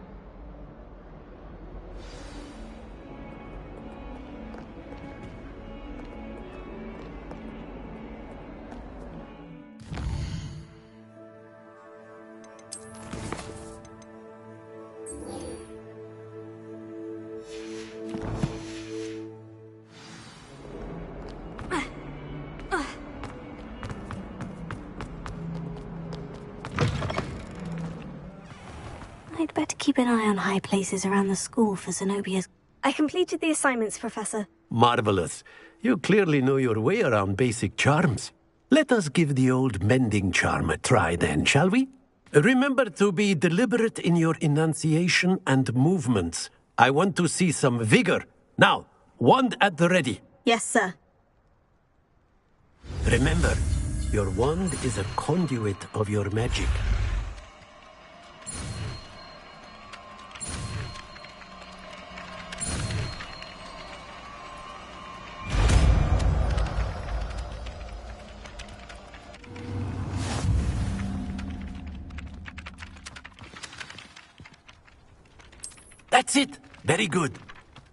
I'd better keep an eye on high places around the school for Zenobia's. I completed the assignments, Professor. Marvelous. You clearly know your way around basic charms. Let us give the old mending charm a try then, shall we? Remember to be deliberate in your enunciation and movements. I want to see some vigor. Now, wand at the ready. Yes, sir. Remember, your wand is a conduit of your magic. That's it! Very good.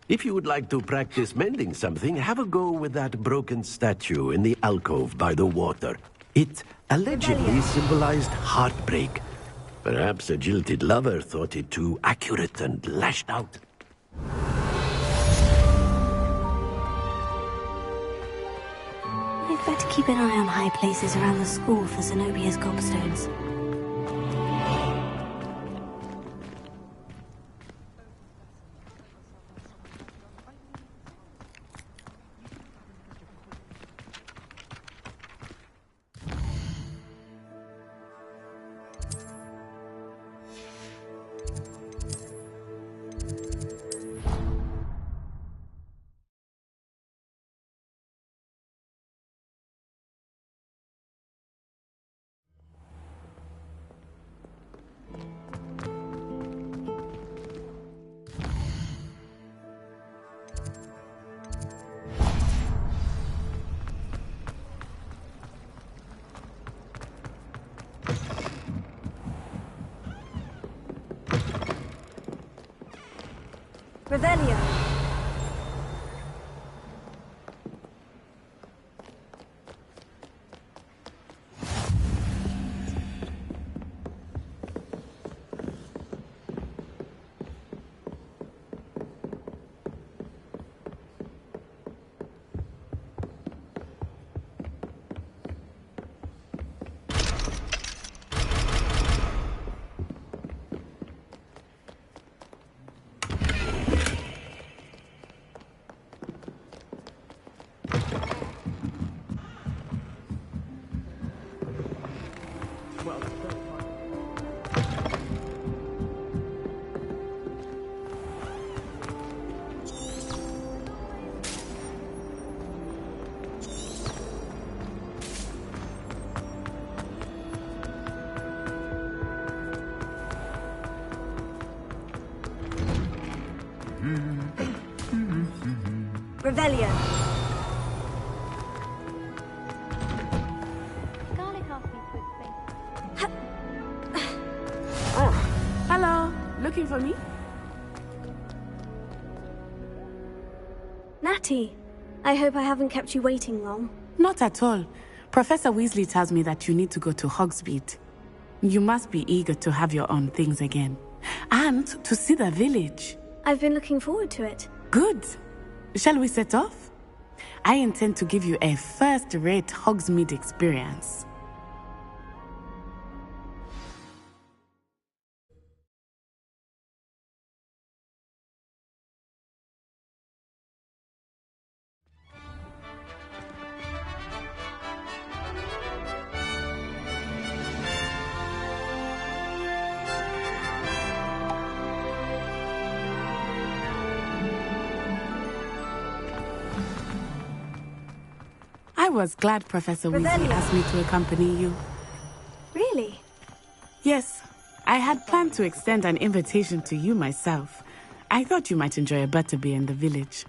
If you would like to practice mending something, have a go with that broken statue in the alcove by the water. It allegedly symbolized heartbreak. Perhaps a jilted lover thought it too accurate and lashed out. I'd better keep an eye on high places around the school for Zenobia's gobstones. Revelio. Revelio. Hello, looking for me? Natty, I hope I haven't kept you waiting long. Not at all. Professor Weasley tells me that you need to go to Hogsmeade. You must be eager to have your own things again. And to see the village. I've been looking forward to it. Good. Shall we set off? I intend to give you a first-rate Hogsmeade experience. I was glad Professor Weasley asked me to accompany you. Really? Yes. I had planned to extend an invitation to you myself. I thought you might enjoy a butterbeer in the village.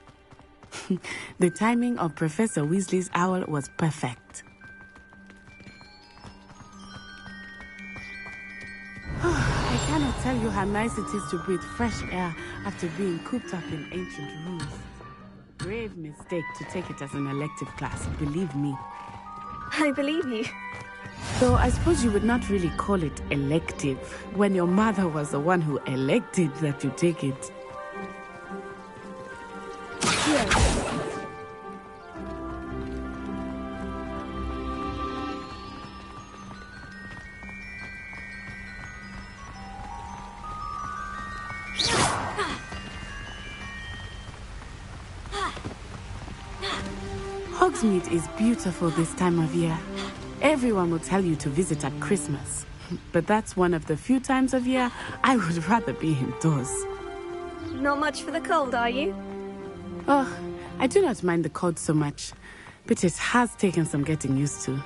The timing of Professor Weasley's owl was perfect. I cannot tell you how nice it is to breathe fresh air after being cooped up in ancient rooms. Grave mistake to take it as an elective class, believe me. I believe you. Though I suppose you would not really call it elective when your mother was the one who elected that you take it. Yes. Hogsmeade is beautiful this time of year. Everyone will tell you to visit at Christmas. But that's one of the few times of year I would rather be indoors. Not much for the cold, are you? Oh, I do not mind the cold so much, but it has taken some getting used to.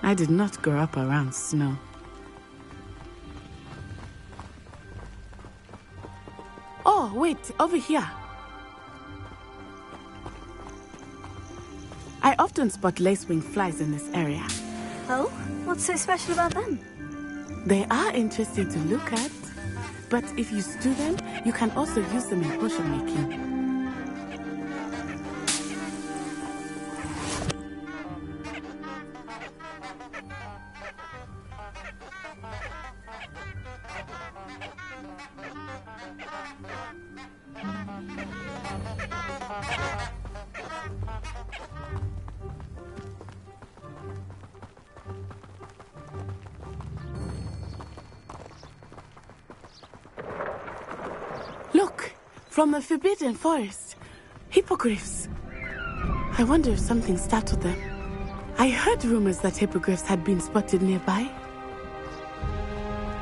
I did not grow up around snow. Oh, wait, over here. I often spot lacewing flies in this area. Oh? What's so special about them? They are interesting to look at, but if you stew them, you can also use them in potion making. Look, from the Forbidden Forest. Hippogriffs. I wonder if something startled them. I heard rumors that hippogriffs had been spotted nearby.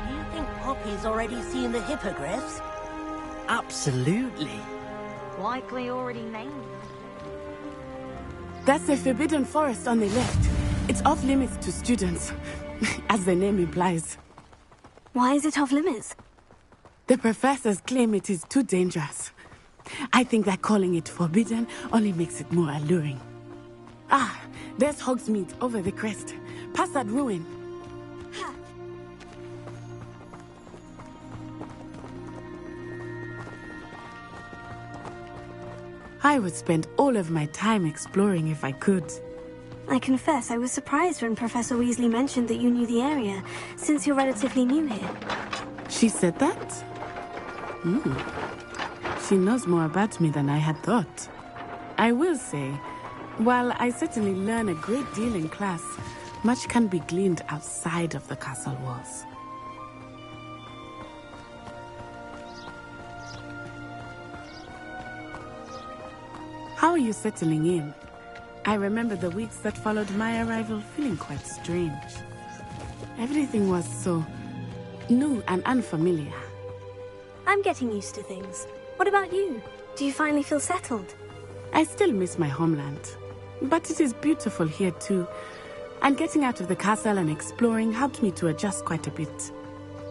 Do you think Poppy's already seen the hippogriffs? Absolutely. Likely already named. That's the Forbidden Forest on the left. It's off limits to students, as the name implies. Why is it off limits? The professors claim it is too dangerous. I think that calling it forbidden only makes it more alluring. Ah, there's Hogsmeade over the crest. Past that ruin. I would spend all of my time exploring if I could. I confess I was surprised when Professor Weasley mentioned that you knew the area, since you're relatively new here. She said that? She knows more about me than I had thought. I will say, while I certainly learn a great deal in class, much can be gleaned outside of the castle walls. How are you settling in? I remember the weeks that followed my arrival feeling quite strange. Everything was so new and unfamiliar. I'm getting used to things. What about you? Do you finally feel settled? I still miss my homeland, but it is beautiful here too. And getting out of the castle and exploring helped me to adjust quite a bit.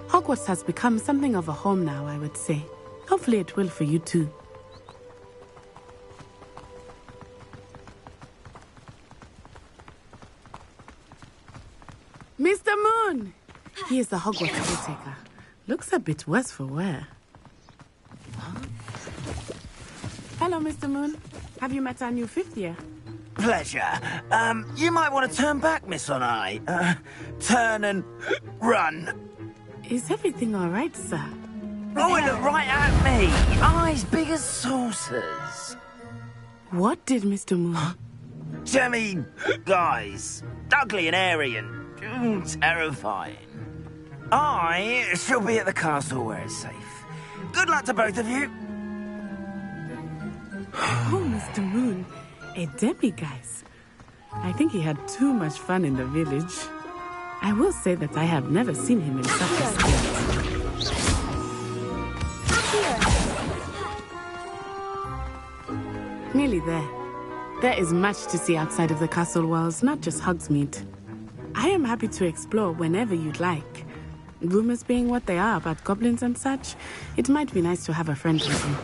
Hogwarts has become something of a home now, I would say. Hopefully it will for you too. He is the Hogwarts caretaker. Looks a bit worse for wear. Hello, Mr. Moon. Have you met our new 5th year? Pleasure. You might want to turn back, Miss On-Eye. Turn and run. Is everything all right, sir? Oh, it looked right at me. Eyes big as saucers. What did Mr. Moon? I mean, guys, ugly and airy and terrifying. I shall be at the castle where it's safe. Good luck to both of you. Oh, Mr. Moon, a demiguise. I think he had too much fun in the village. I will say that I have never seen him in such a state. Nearly there. There is much to see outside of the castle walls, not just Hogsmeade. I am happy to explore whenever you'd like. Rumors being what they are about goblins and such, it might be nice to have a friend with you.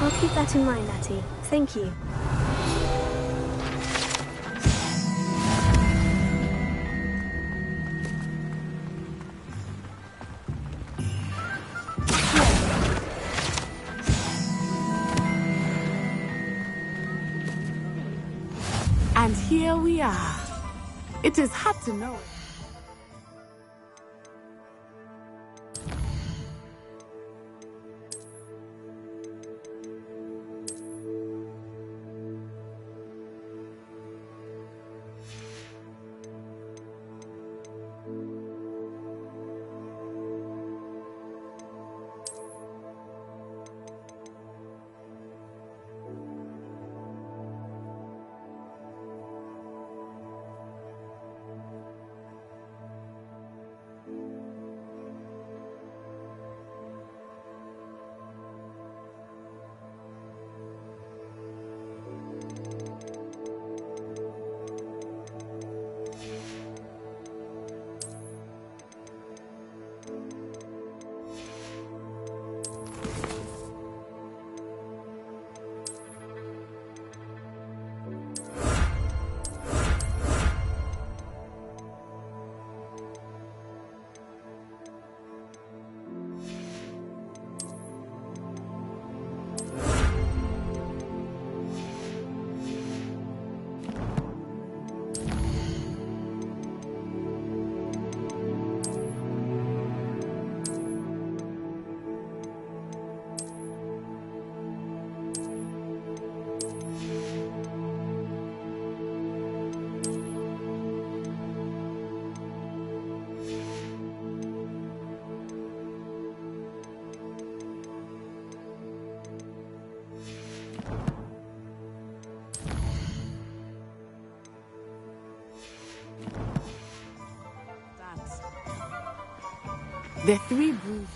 I'll keep that in mind, Natty. Thank you. And here we are. It is hard to know. The 3 brews.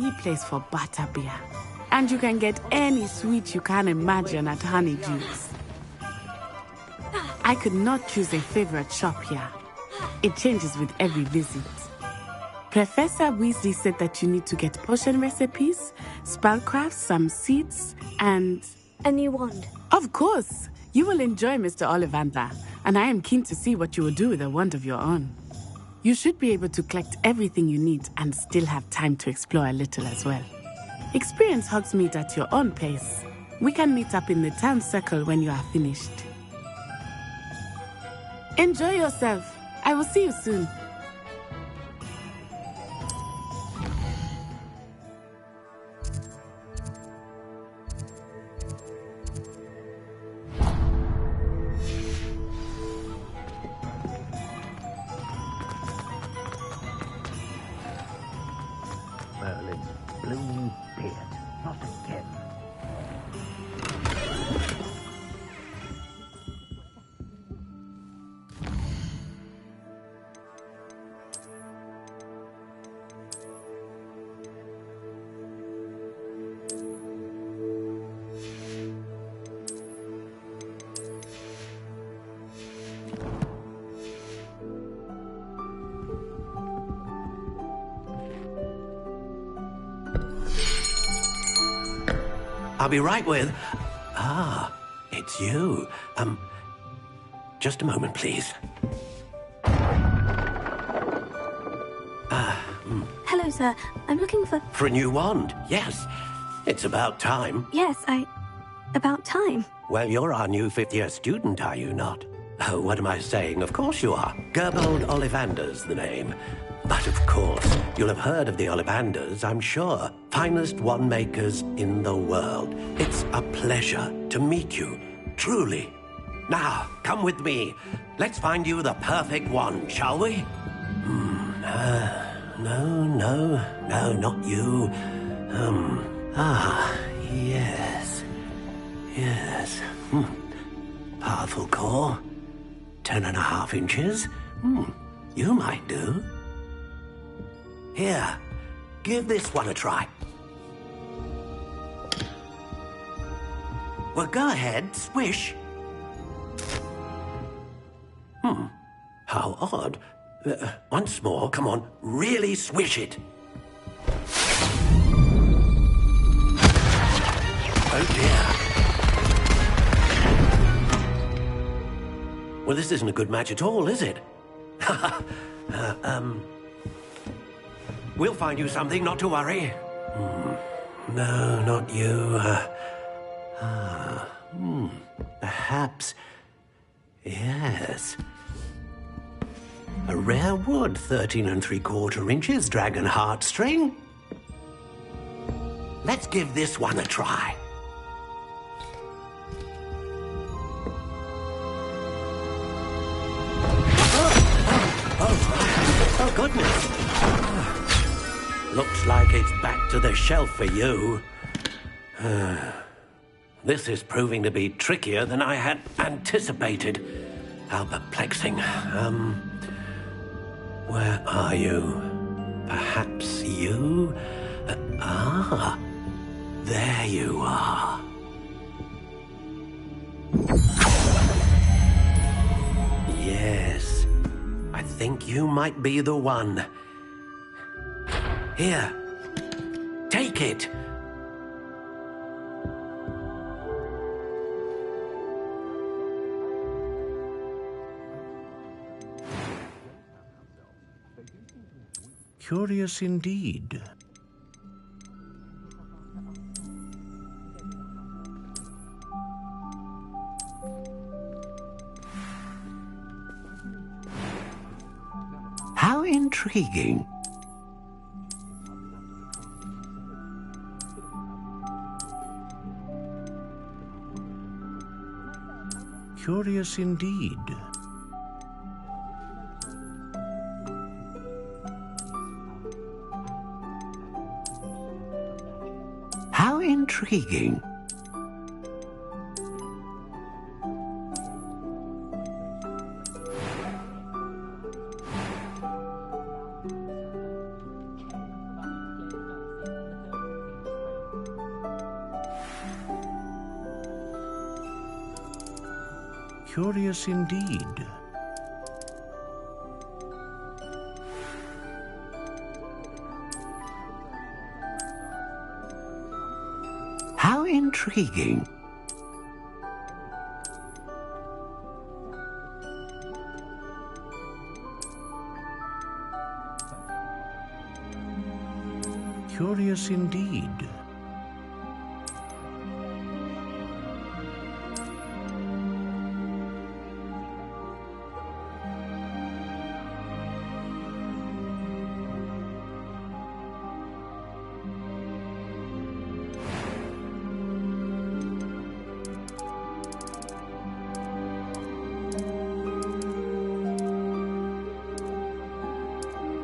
the place for butterbeer. And you can get any sweet you can imagine at Honeydews. I could not choose a favorite shop here. It changes with every visit. Professor Weasley said that you need to get potion recipes, spellcrafts, some seeds, and... a new wand. Of course! You will enjoy Mr. Ollivander, and I am keen to see what you will do with a wand of your own. You should be able to collect everything you need and still have time to explore a little as well. Experience Hogsmeade at your own pace. We can meet up in the town circle when you are finished. Enjoy yourself. I will see you soon. Merlin's blooming beard. Not again. I'll be right with... Ah, it's you. Just a moment, please. Hello, sir. I'm looking for... For a new wand, yes. It's about time. Yes, about time. Well, you're our new fifth-year student, are you not? Oh, what am I saying? Of course you are. Gerbold Ollivander's the name. But of course, you'll have heard of the Ollivanders, I'm sure. Finest wand makers in the world. It's a pleasure to meet you, truly. Now, come with me. Let's find you the perfect wand, shall we? No, not you. Yes. Powerful core. 10.5 inches. You might do. Here, give this one a try. Well, go ahead, swish. How odd. Once more, come on, really swish it. Oh dear. Well, this isn't a good match at all, is it? We'll find you something, not to worry. No, not you. Perhaps... Yes. A rare wood, 13 3/4 inches, dragon heartstring. Let's give this one a try. Oh, goodness. Looks like it's back to the shelf for you. This is proving to be trickier than I had anticipated. How perplexing. Where are you? Perhaps you? There you are. Yes, I think you might be the one. Here, take it. Curious indeed. How intriguing. Curious indeed. How intriguing. Curious indeed. How intriguing. Curious indeed.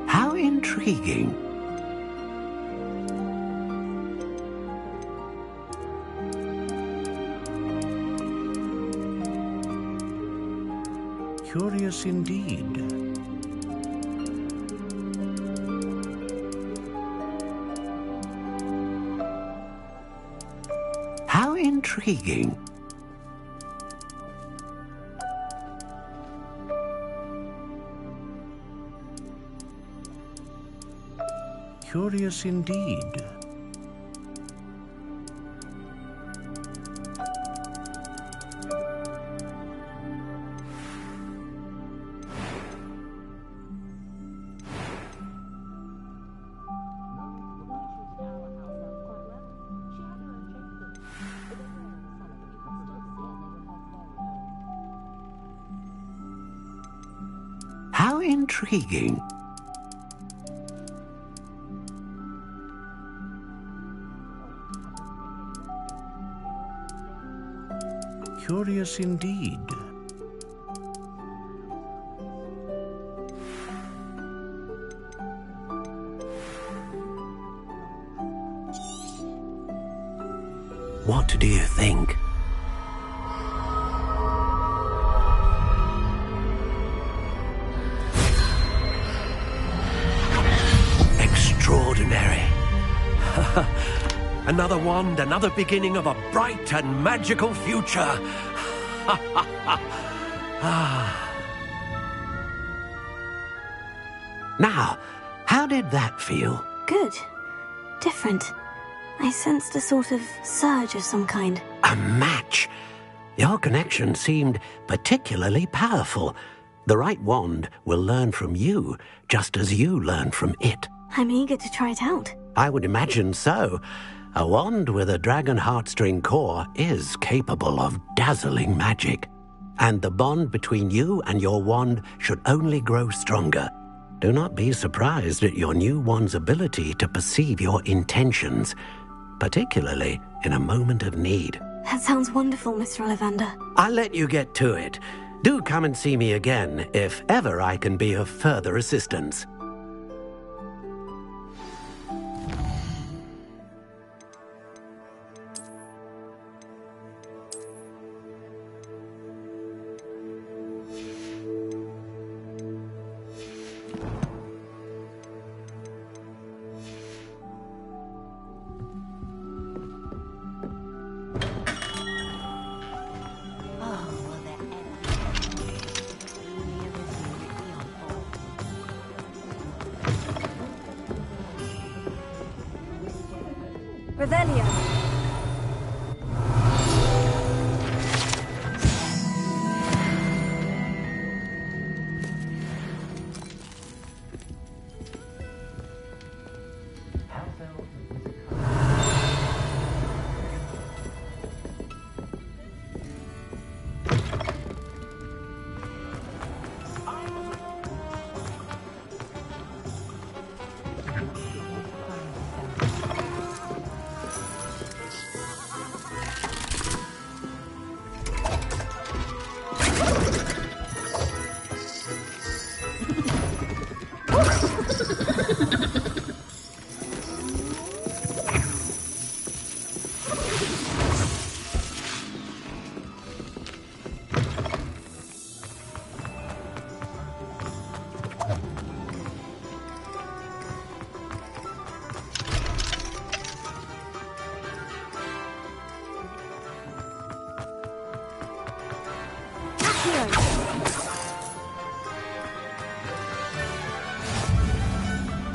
How intriguing. Curious indeed. How intriguing. Curious indeed. How intriguing. Curious indeed. What do you think? Extraordinary. Another wand, another beginning of a bright and magical future. Now, how did that feel? Good. Different. I sensed a sort of surge of some kind. A match. Your connection seemed particularly powerful. The right wand will learn from you, just as you learn from it. I'm eager to try it out. I would imagine so. A wand with a dragon heartstring core is capable of dazzling magic. And the bond between you and your wand should only grow stronger. Do not be surprised at your new wand's ability to perceive your intentions, particularly in a moment of need. That sounds wonderful, Mr. Ollivander. I'll let you get to it. Do come and see me again if ever I can be of further assistance. Revelio.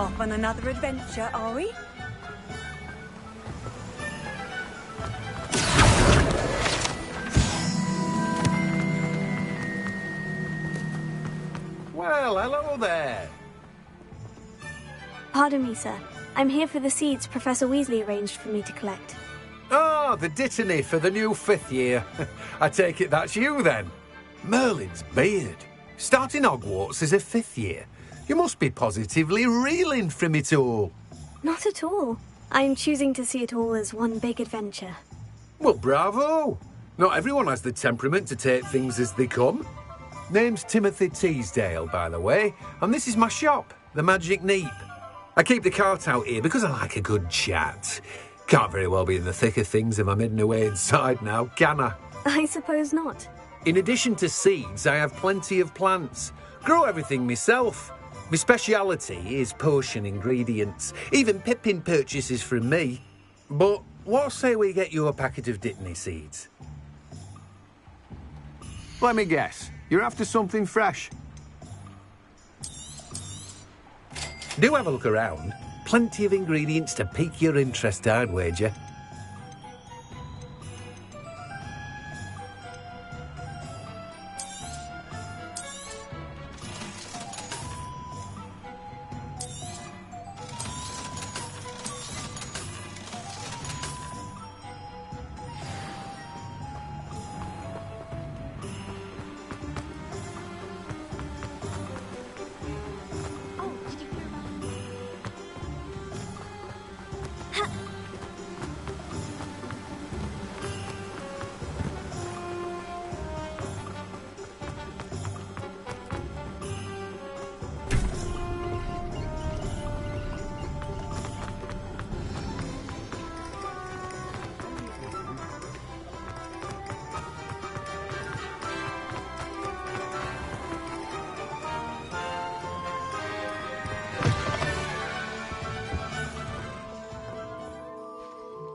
Off on another adventure, are we? Well, hello there. Pardon me, sir. I'm here for the seeds Professor Weasley arranged for me to collect. Ah, the dittany for the new 5th year. I take it that's you, then. Merlin's beard. Starting Hogwarts as a 5th year. You must be positively reeling from it all. Not at all. I'm choosing to see it all as one big adventure. Well, bravo. Not everyone has the temperament to take things as they come. Name's Timothy Teasdale, by the way, and this is my shop, the Magic Neep. I keep the cart out here because I like a good chat. Can't very well be in the thick of things if I'm hidden away inside now, can I? I suppose not. In addition to seeds, I have plenty of plants. Grow everything myself. My speciality is potion ingredients. Even Pippin purchases from me. But what say we get you a packet of Dittany seeds? Let me guess. You're after something fresh. Do have a look around. Plenty of ingredients to pique your interest, I'd wager.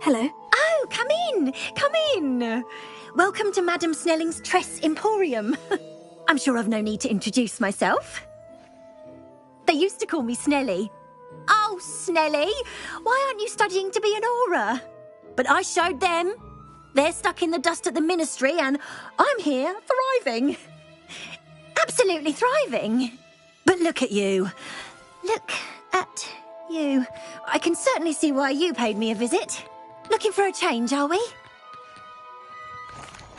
Hello. Oh, come in. Come in. Welcome to Madame Snelling's Tress Emporium. I'm sure I've no need to introduce myself. They used to call me Snelly. Oh, Snelly, why aren't you studying to be an aura? But I showed them. They're stuck in the dust at the ministry and I'm here thriving. Absolutely thriving. But look at you. Look at you. I can certainly see why you paid me a visit. Looking for a change, are we?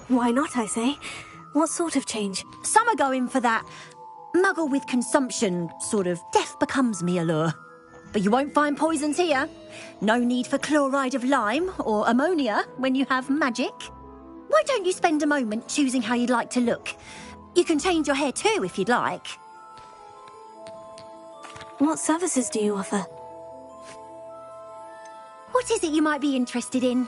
Why not, I say? What sort of change? Some are going for that muggle with consumption, sort of death becomes me allure. But you won't find poisons here. No need for chloride of lime or ammonia when you have magic. Why don't you spend a moment choosing how you'd like to look? You can change your hair too if you'd like. What services do you offer? What is it you might be interested in?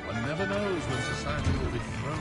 One never knows when society will be thrown.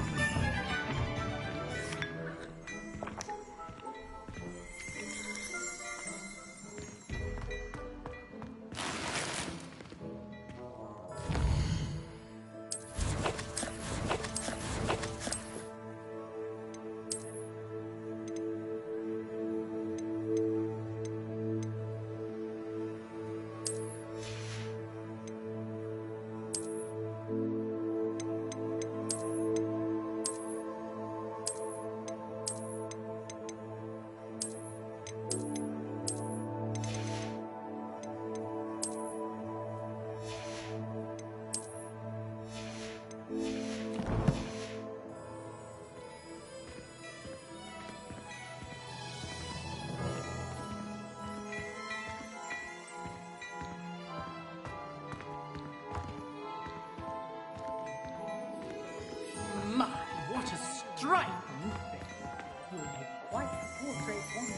My, what a striking thing. You'll make quite a portrait, won't you?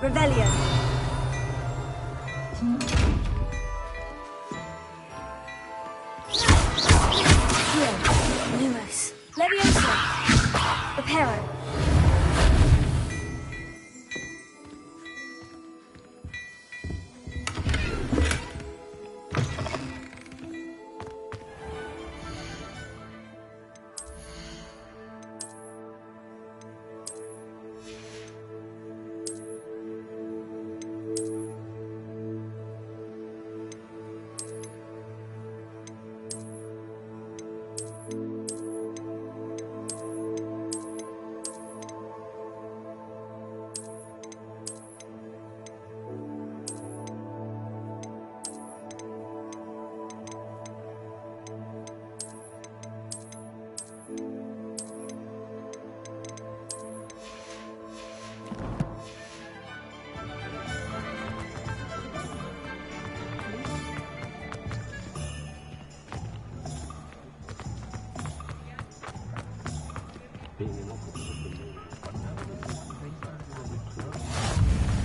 Rebellion. Hero.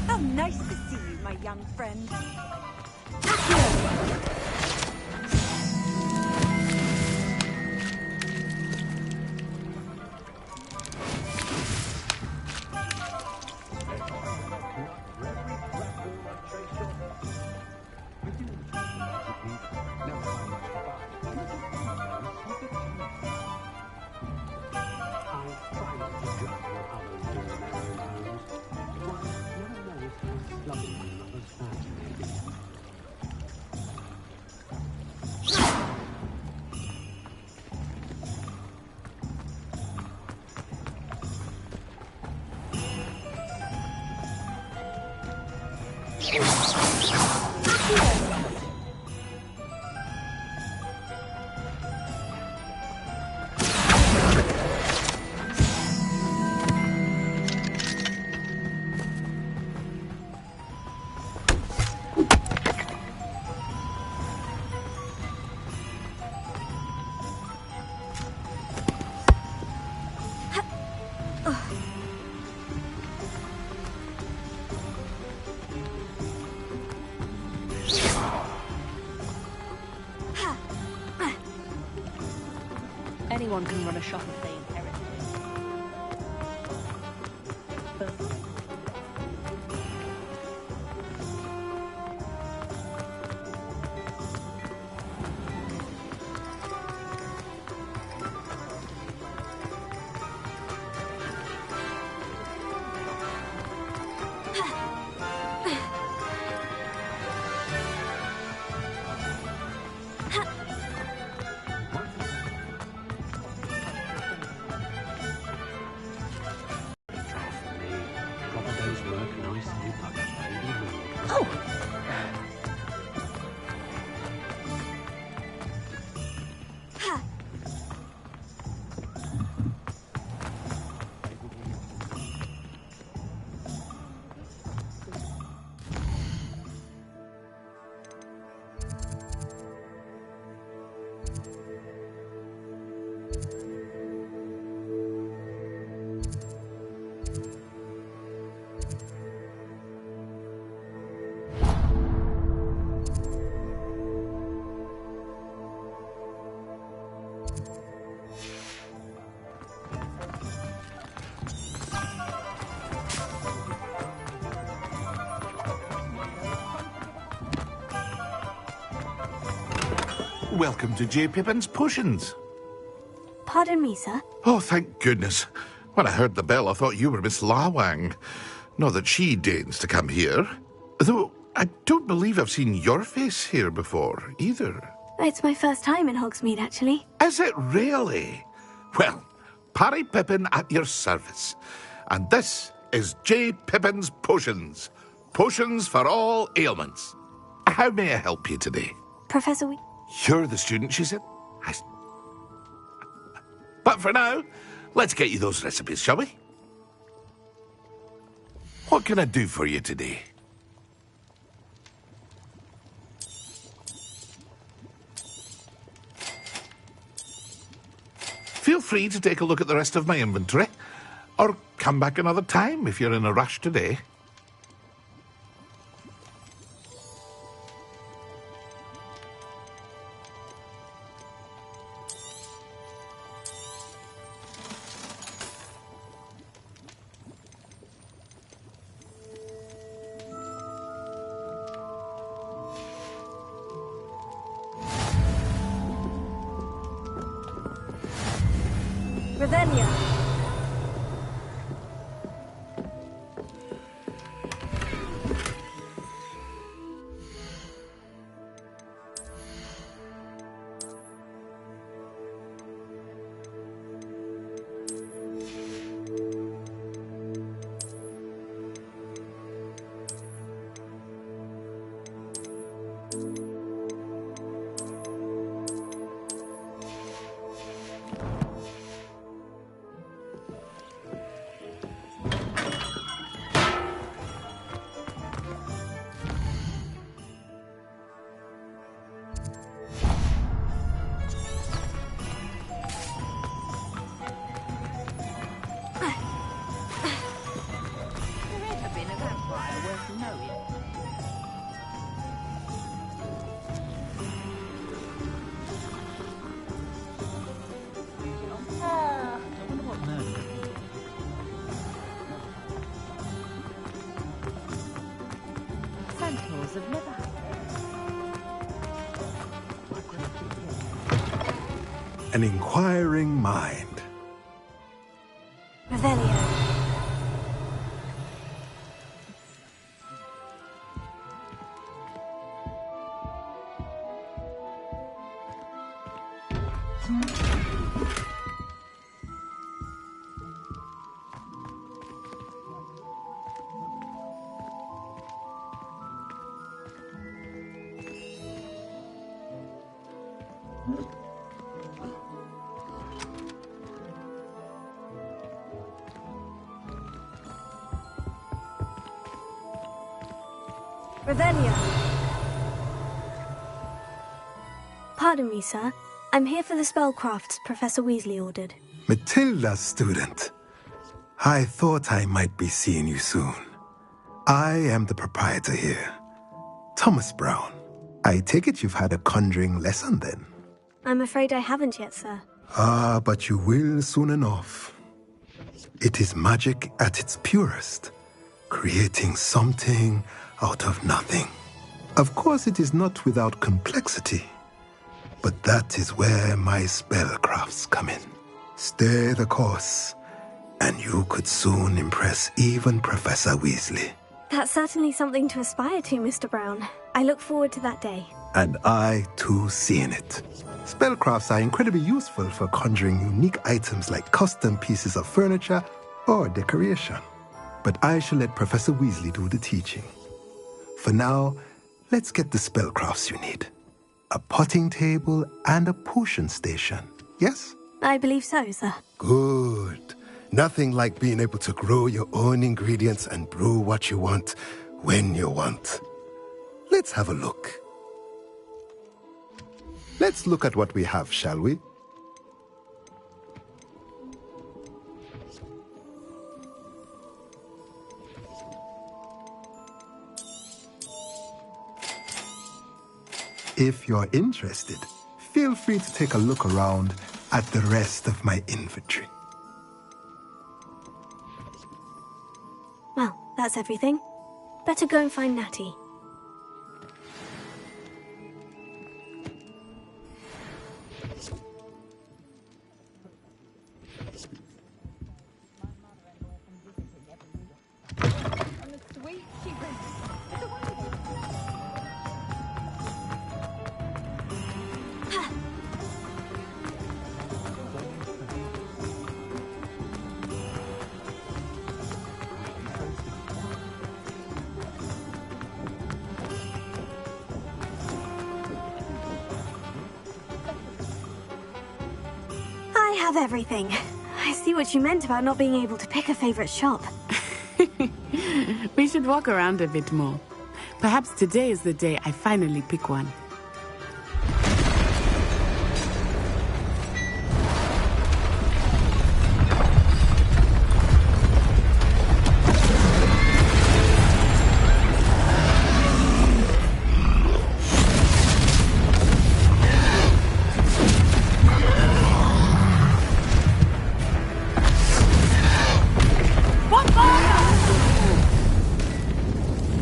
How nice to see you, my young friend. Anyone can run a shop if they inherit it. Welcome to J. Pippin's Potions. Pardon me, sir. Oh, thank goodness. When I heard the bell, I thought you were Miss Lawang. Not that she deigns to come here. Though, I don't believe I've seen your face here before, either. It's my first time in Hogsmeade, actually. Is it really? Well, Parry Pippin at your service. And this is J. Pippin's Potions. Potions for all ailments. How may I help you today? Professor You're the student, she said. But for now, let's get you those recipes, shall we? What can I do for you today? Feel free to take a look at the rest of my inventory, or come back another time if you're in a rush today. Revelia. Sentinels have never had An inquiring mind. Revelio. Revelio. Pardon me, sir. I'm here for the spellcrafts Professor Weasley ordered. Matilda, student. I thought I might be seeing you soon. I am the proprietor here, Thomas Brown. I take it you've had a conjuring lesson then? I'm afraid I haven't yet, sir. Ah, but you will soon enough. It is magic at its purest, creating something out of nothing. Of course, it is not without complexity, but that is where my spellcrafts come in. Stay the course, and you could soon impress even Professor Weasley. That's certainly something to aspire to, Mr. Brown. I look forward to that day. And I, too, seeing it. Spellcrafts are incredibly useful for conjuring unique items like custom pieces of furniture or decoration. But I shall let Professor Weasley do the teaching. For now, let's get the spellcrafts you need. A potting table and a potion station, yes? I believe so, sir. Good. Nothing like being able to grow your own ingredients and brew what you want when you want. Let's have a look. Let's look at what we have, shall we? If you're interested, feel free to take a look around at the rest of my inventory. Well, that's everything. Better go and find Natty. I have everything. I see what you meant about not being able to pick a favorite shop. We should walk around a bit more. Perhaps today is the day I finally pick one.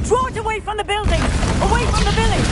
Draw it away from the building! Away from the village!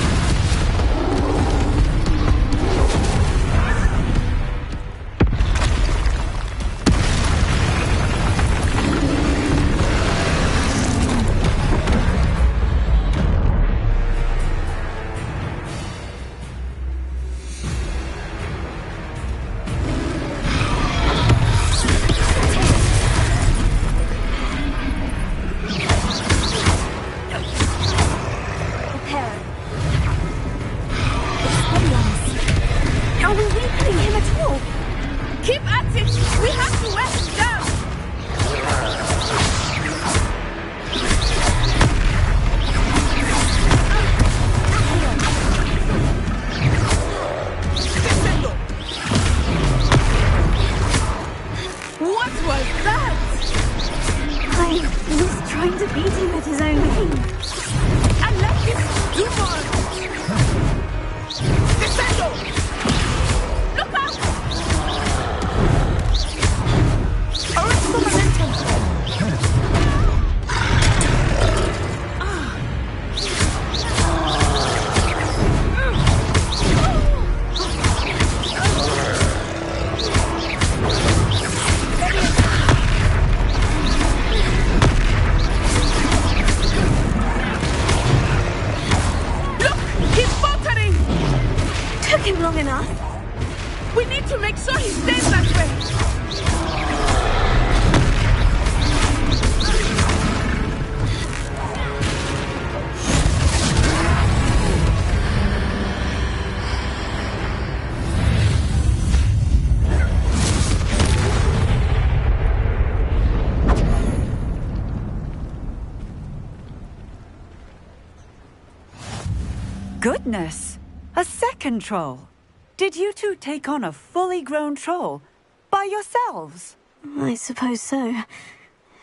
goodness! A second troll! Did you two take on a fully grown troll? By yourselves? I suppose so.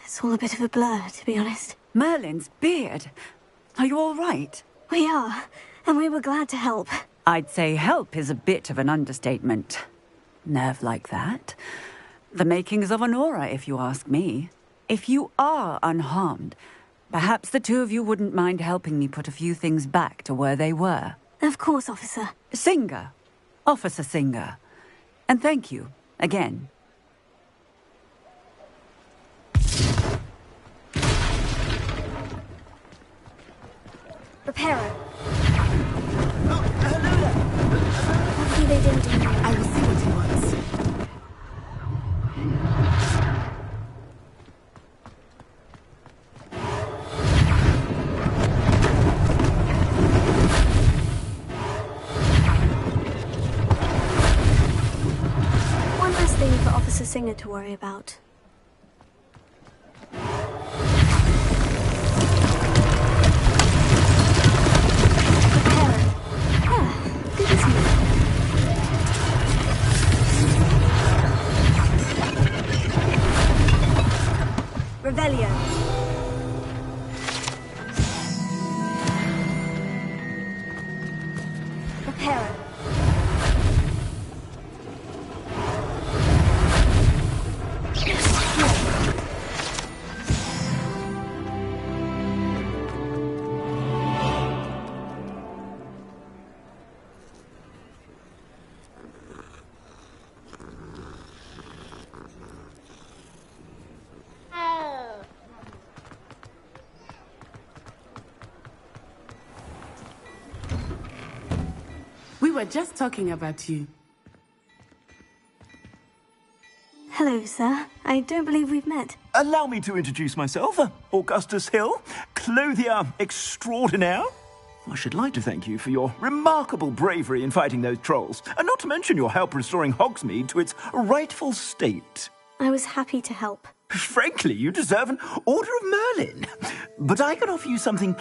It's all a bit of a blur, to be honest. Merlin's beard. Are you all right? We are, and we were glad to help. I'd say help is a bit of an understatement. Nerve like that. The makings of an aura, if you ask me. If you are unharmed, perhaps the two of you wouldn't mind helping me put a few things back to where they were. Of course, officer. Singer. Officer Singer. And thank you, again. Reparo. Lucky they didn't do that. I will see what he wants. One less thing for Officer Singer to worry about. Revelio. Reparo. We were just talking about you. Hello, sir. I don't believe we've met. Allow me to introduce myself. Augustus Hill, clothier extraordinaire. I should like to thank you for your remarkable bravery in fighting those trolls, and not to mention your help restoring Hogsmeade to its rightful state. I was happy to help. Frankly, you deserve an Order of Merlin. But I can offer you something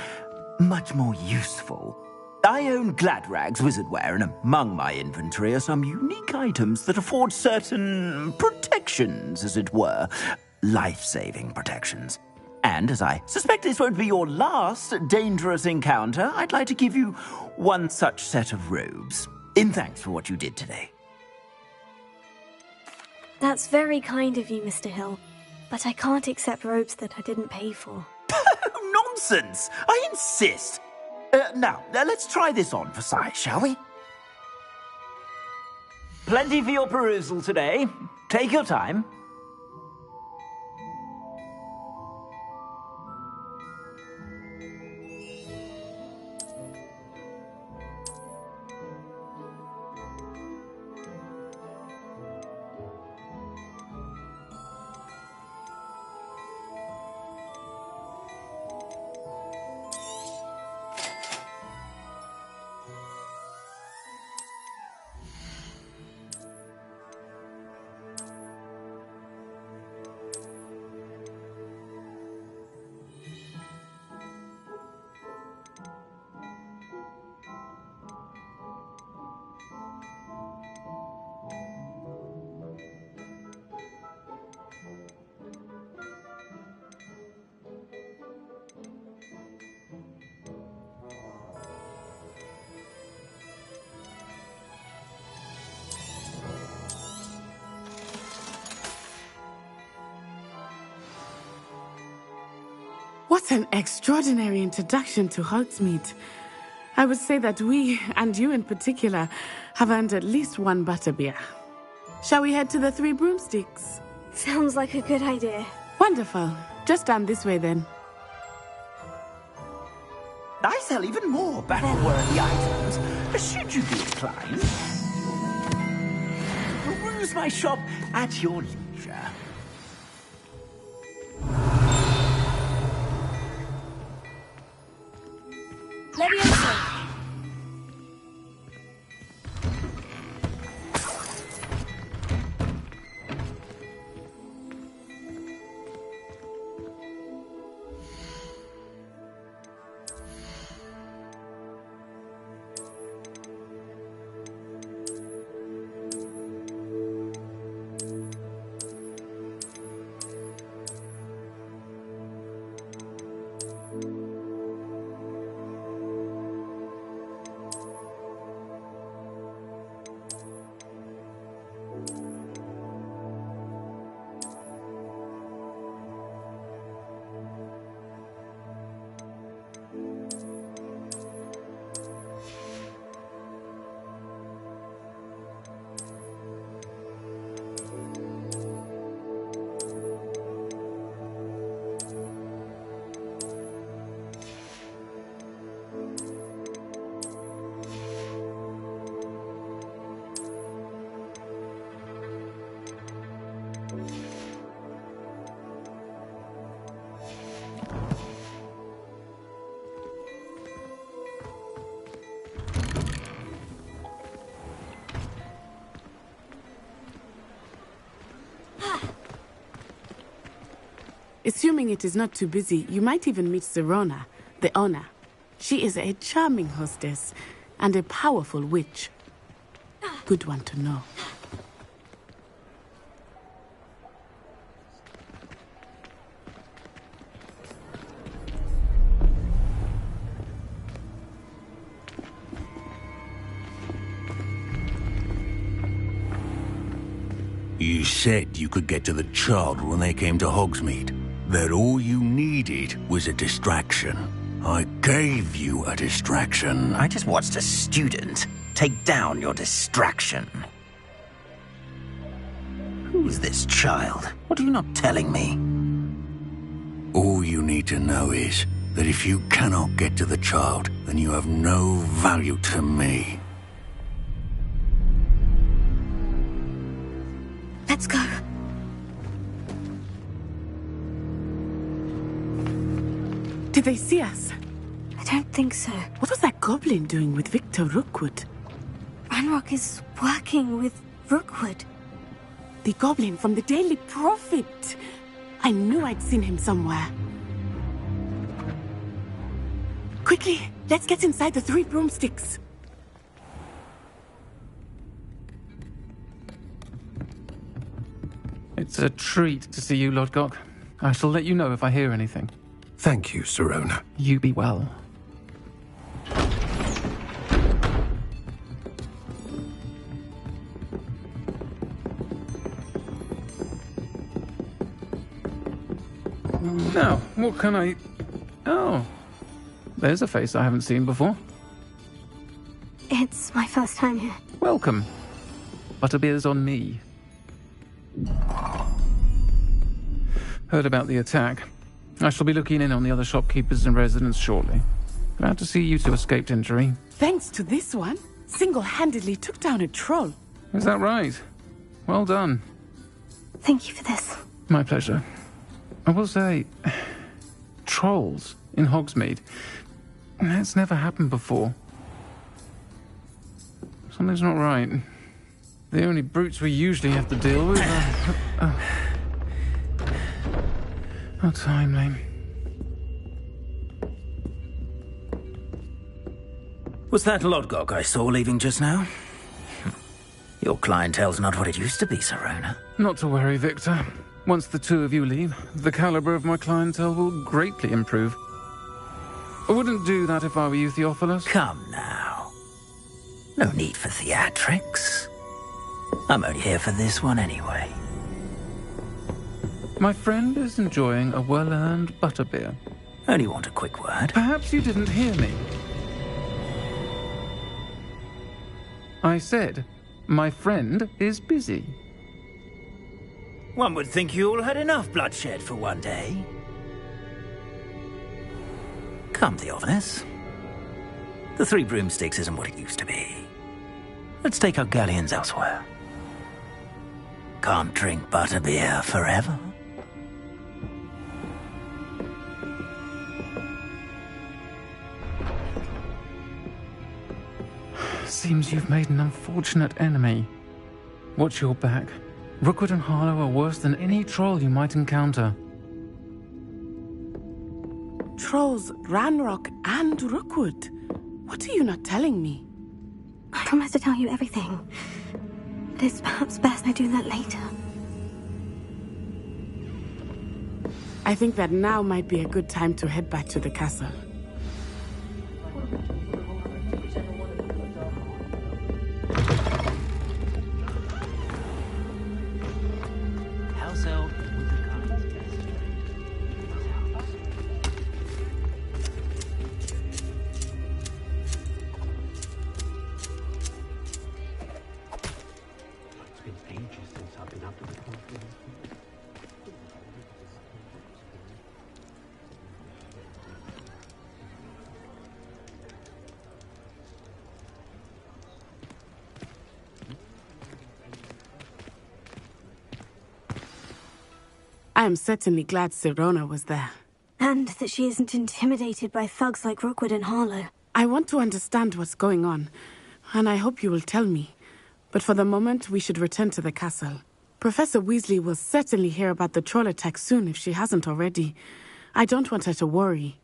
much more useful. I own Gladrag's wizardware, and among my inventory are some unique items that afford certain protections, as it were. Life-saving protections. And as I suspect this won't be your last dangerous encounter, I'd like to give you one such set of robes, in thanks for what you did today. That's very kind of you, Mr. Hill. But I can't accept robes that I didn't pay for. Nonsense! I insist! Now, let's try this on for size, shall we? Plenty for your perusal today. Take your time. What an extraordinary introduction to Hogsmeade. I would say that we, and you in particular, have earned at least one butterbeer. Shall we head to the Three Broomsticks? Sounds like a good idea. Wonderful. Just down this way then. I sell even more battle-worthy items, should you be inclined. Peruse my shop at your leisure. Leviosa! Assuming it is not too busy, you might even meet Sirona, the owner. She is a charming hostess and a powerful witch. Good one to know. You said you could get to the child when they came to Hogsmeade. That all you needed was a distraction. I gave you a distraction. I just watched a student take down your distraction. Who's this child? What are you not telling me? All you need to know is that if you cannot get to the child, then you have no value to me. Let's go. Did they see us? I don't think so. What was that goblin doing with Victor Rookwood? Ranrock is working with Rookwood. The goblin from the Daily Prophet. I knew I'd seen him somewhere. Quickly, let's get inside the 3 broomsticks. It's a treat to see you, Lodgok. I shall let you know if I hear anything. Thank you, Sirona. You be well. Now, what can I... Oh, there's a face I haven't seen before. It's my first time here. Welcome. Butterbeer's on me. Heard about the attack. I shall be looking in on the other shopkeepers and residents shortly. Glad to see you two escaped injury. Thanks to this one, single-handedly took down a troll. Is that right? Well done. Thank you for this. My pleasure. I will say, trolls in Hogsmeade. That's never happened before. Something's not right. The only brutes we usually have to deal with are... How timely. Was that Lodgok I saw leaving just now? Your clientele's not what it used to be, Sirona. Not to worry, Victor. Once the two of you leave, the caliber of my clientele will greatly improve. I wouldn't do that if I were you, Theophilus. Come now. No need for theatrics. I'm only here for this one anyway. My friend is enjoying a well-earned butterbeer. Only want a quick word. Perhaps you didn't hear me. I said, my friend is busy. One would think you all had enough bloodshed for one day. Come, Theophilus. The 3 broomsticks isn't what it used to be. Let's take our galleons elsewhere. Can't drink butterbeer forever. Seems you've made an unfortunate enemy. Watch your back. Rookwood and Harlow are worse than any troll you might encounter. Trolls, Ranrock, and Rookwood. What are you not telling me? I promise to tell you everything. It is perhaps best I do that later. I think that now might be a good time to head back to the castle. I am certainly glad Sirona was there. And that she isn't intimidated by thugs like Rookwood and Harlow. I want to understand what's going on, and I hope you will tell me. But for the moment, we should return to the castle. Professor Weasley will certainly hear about the troll attack soon if she hasn't already. I don't want her to worry.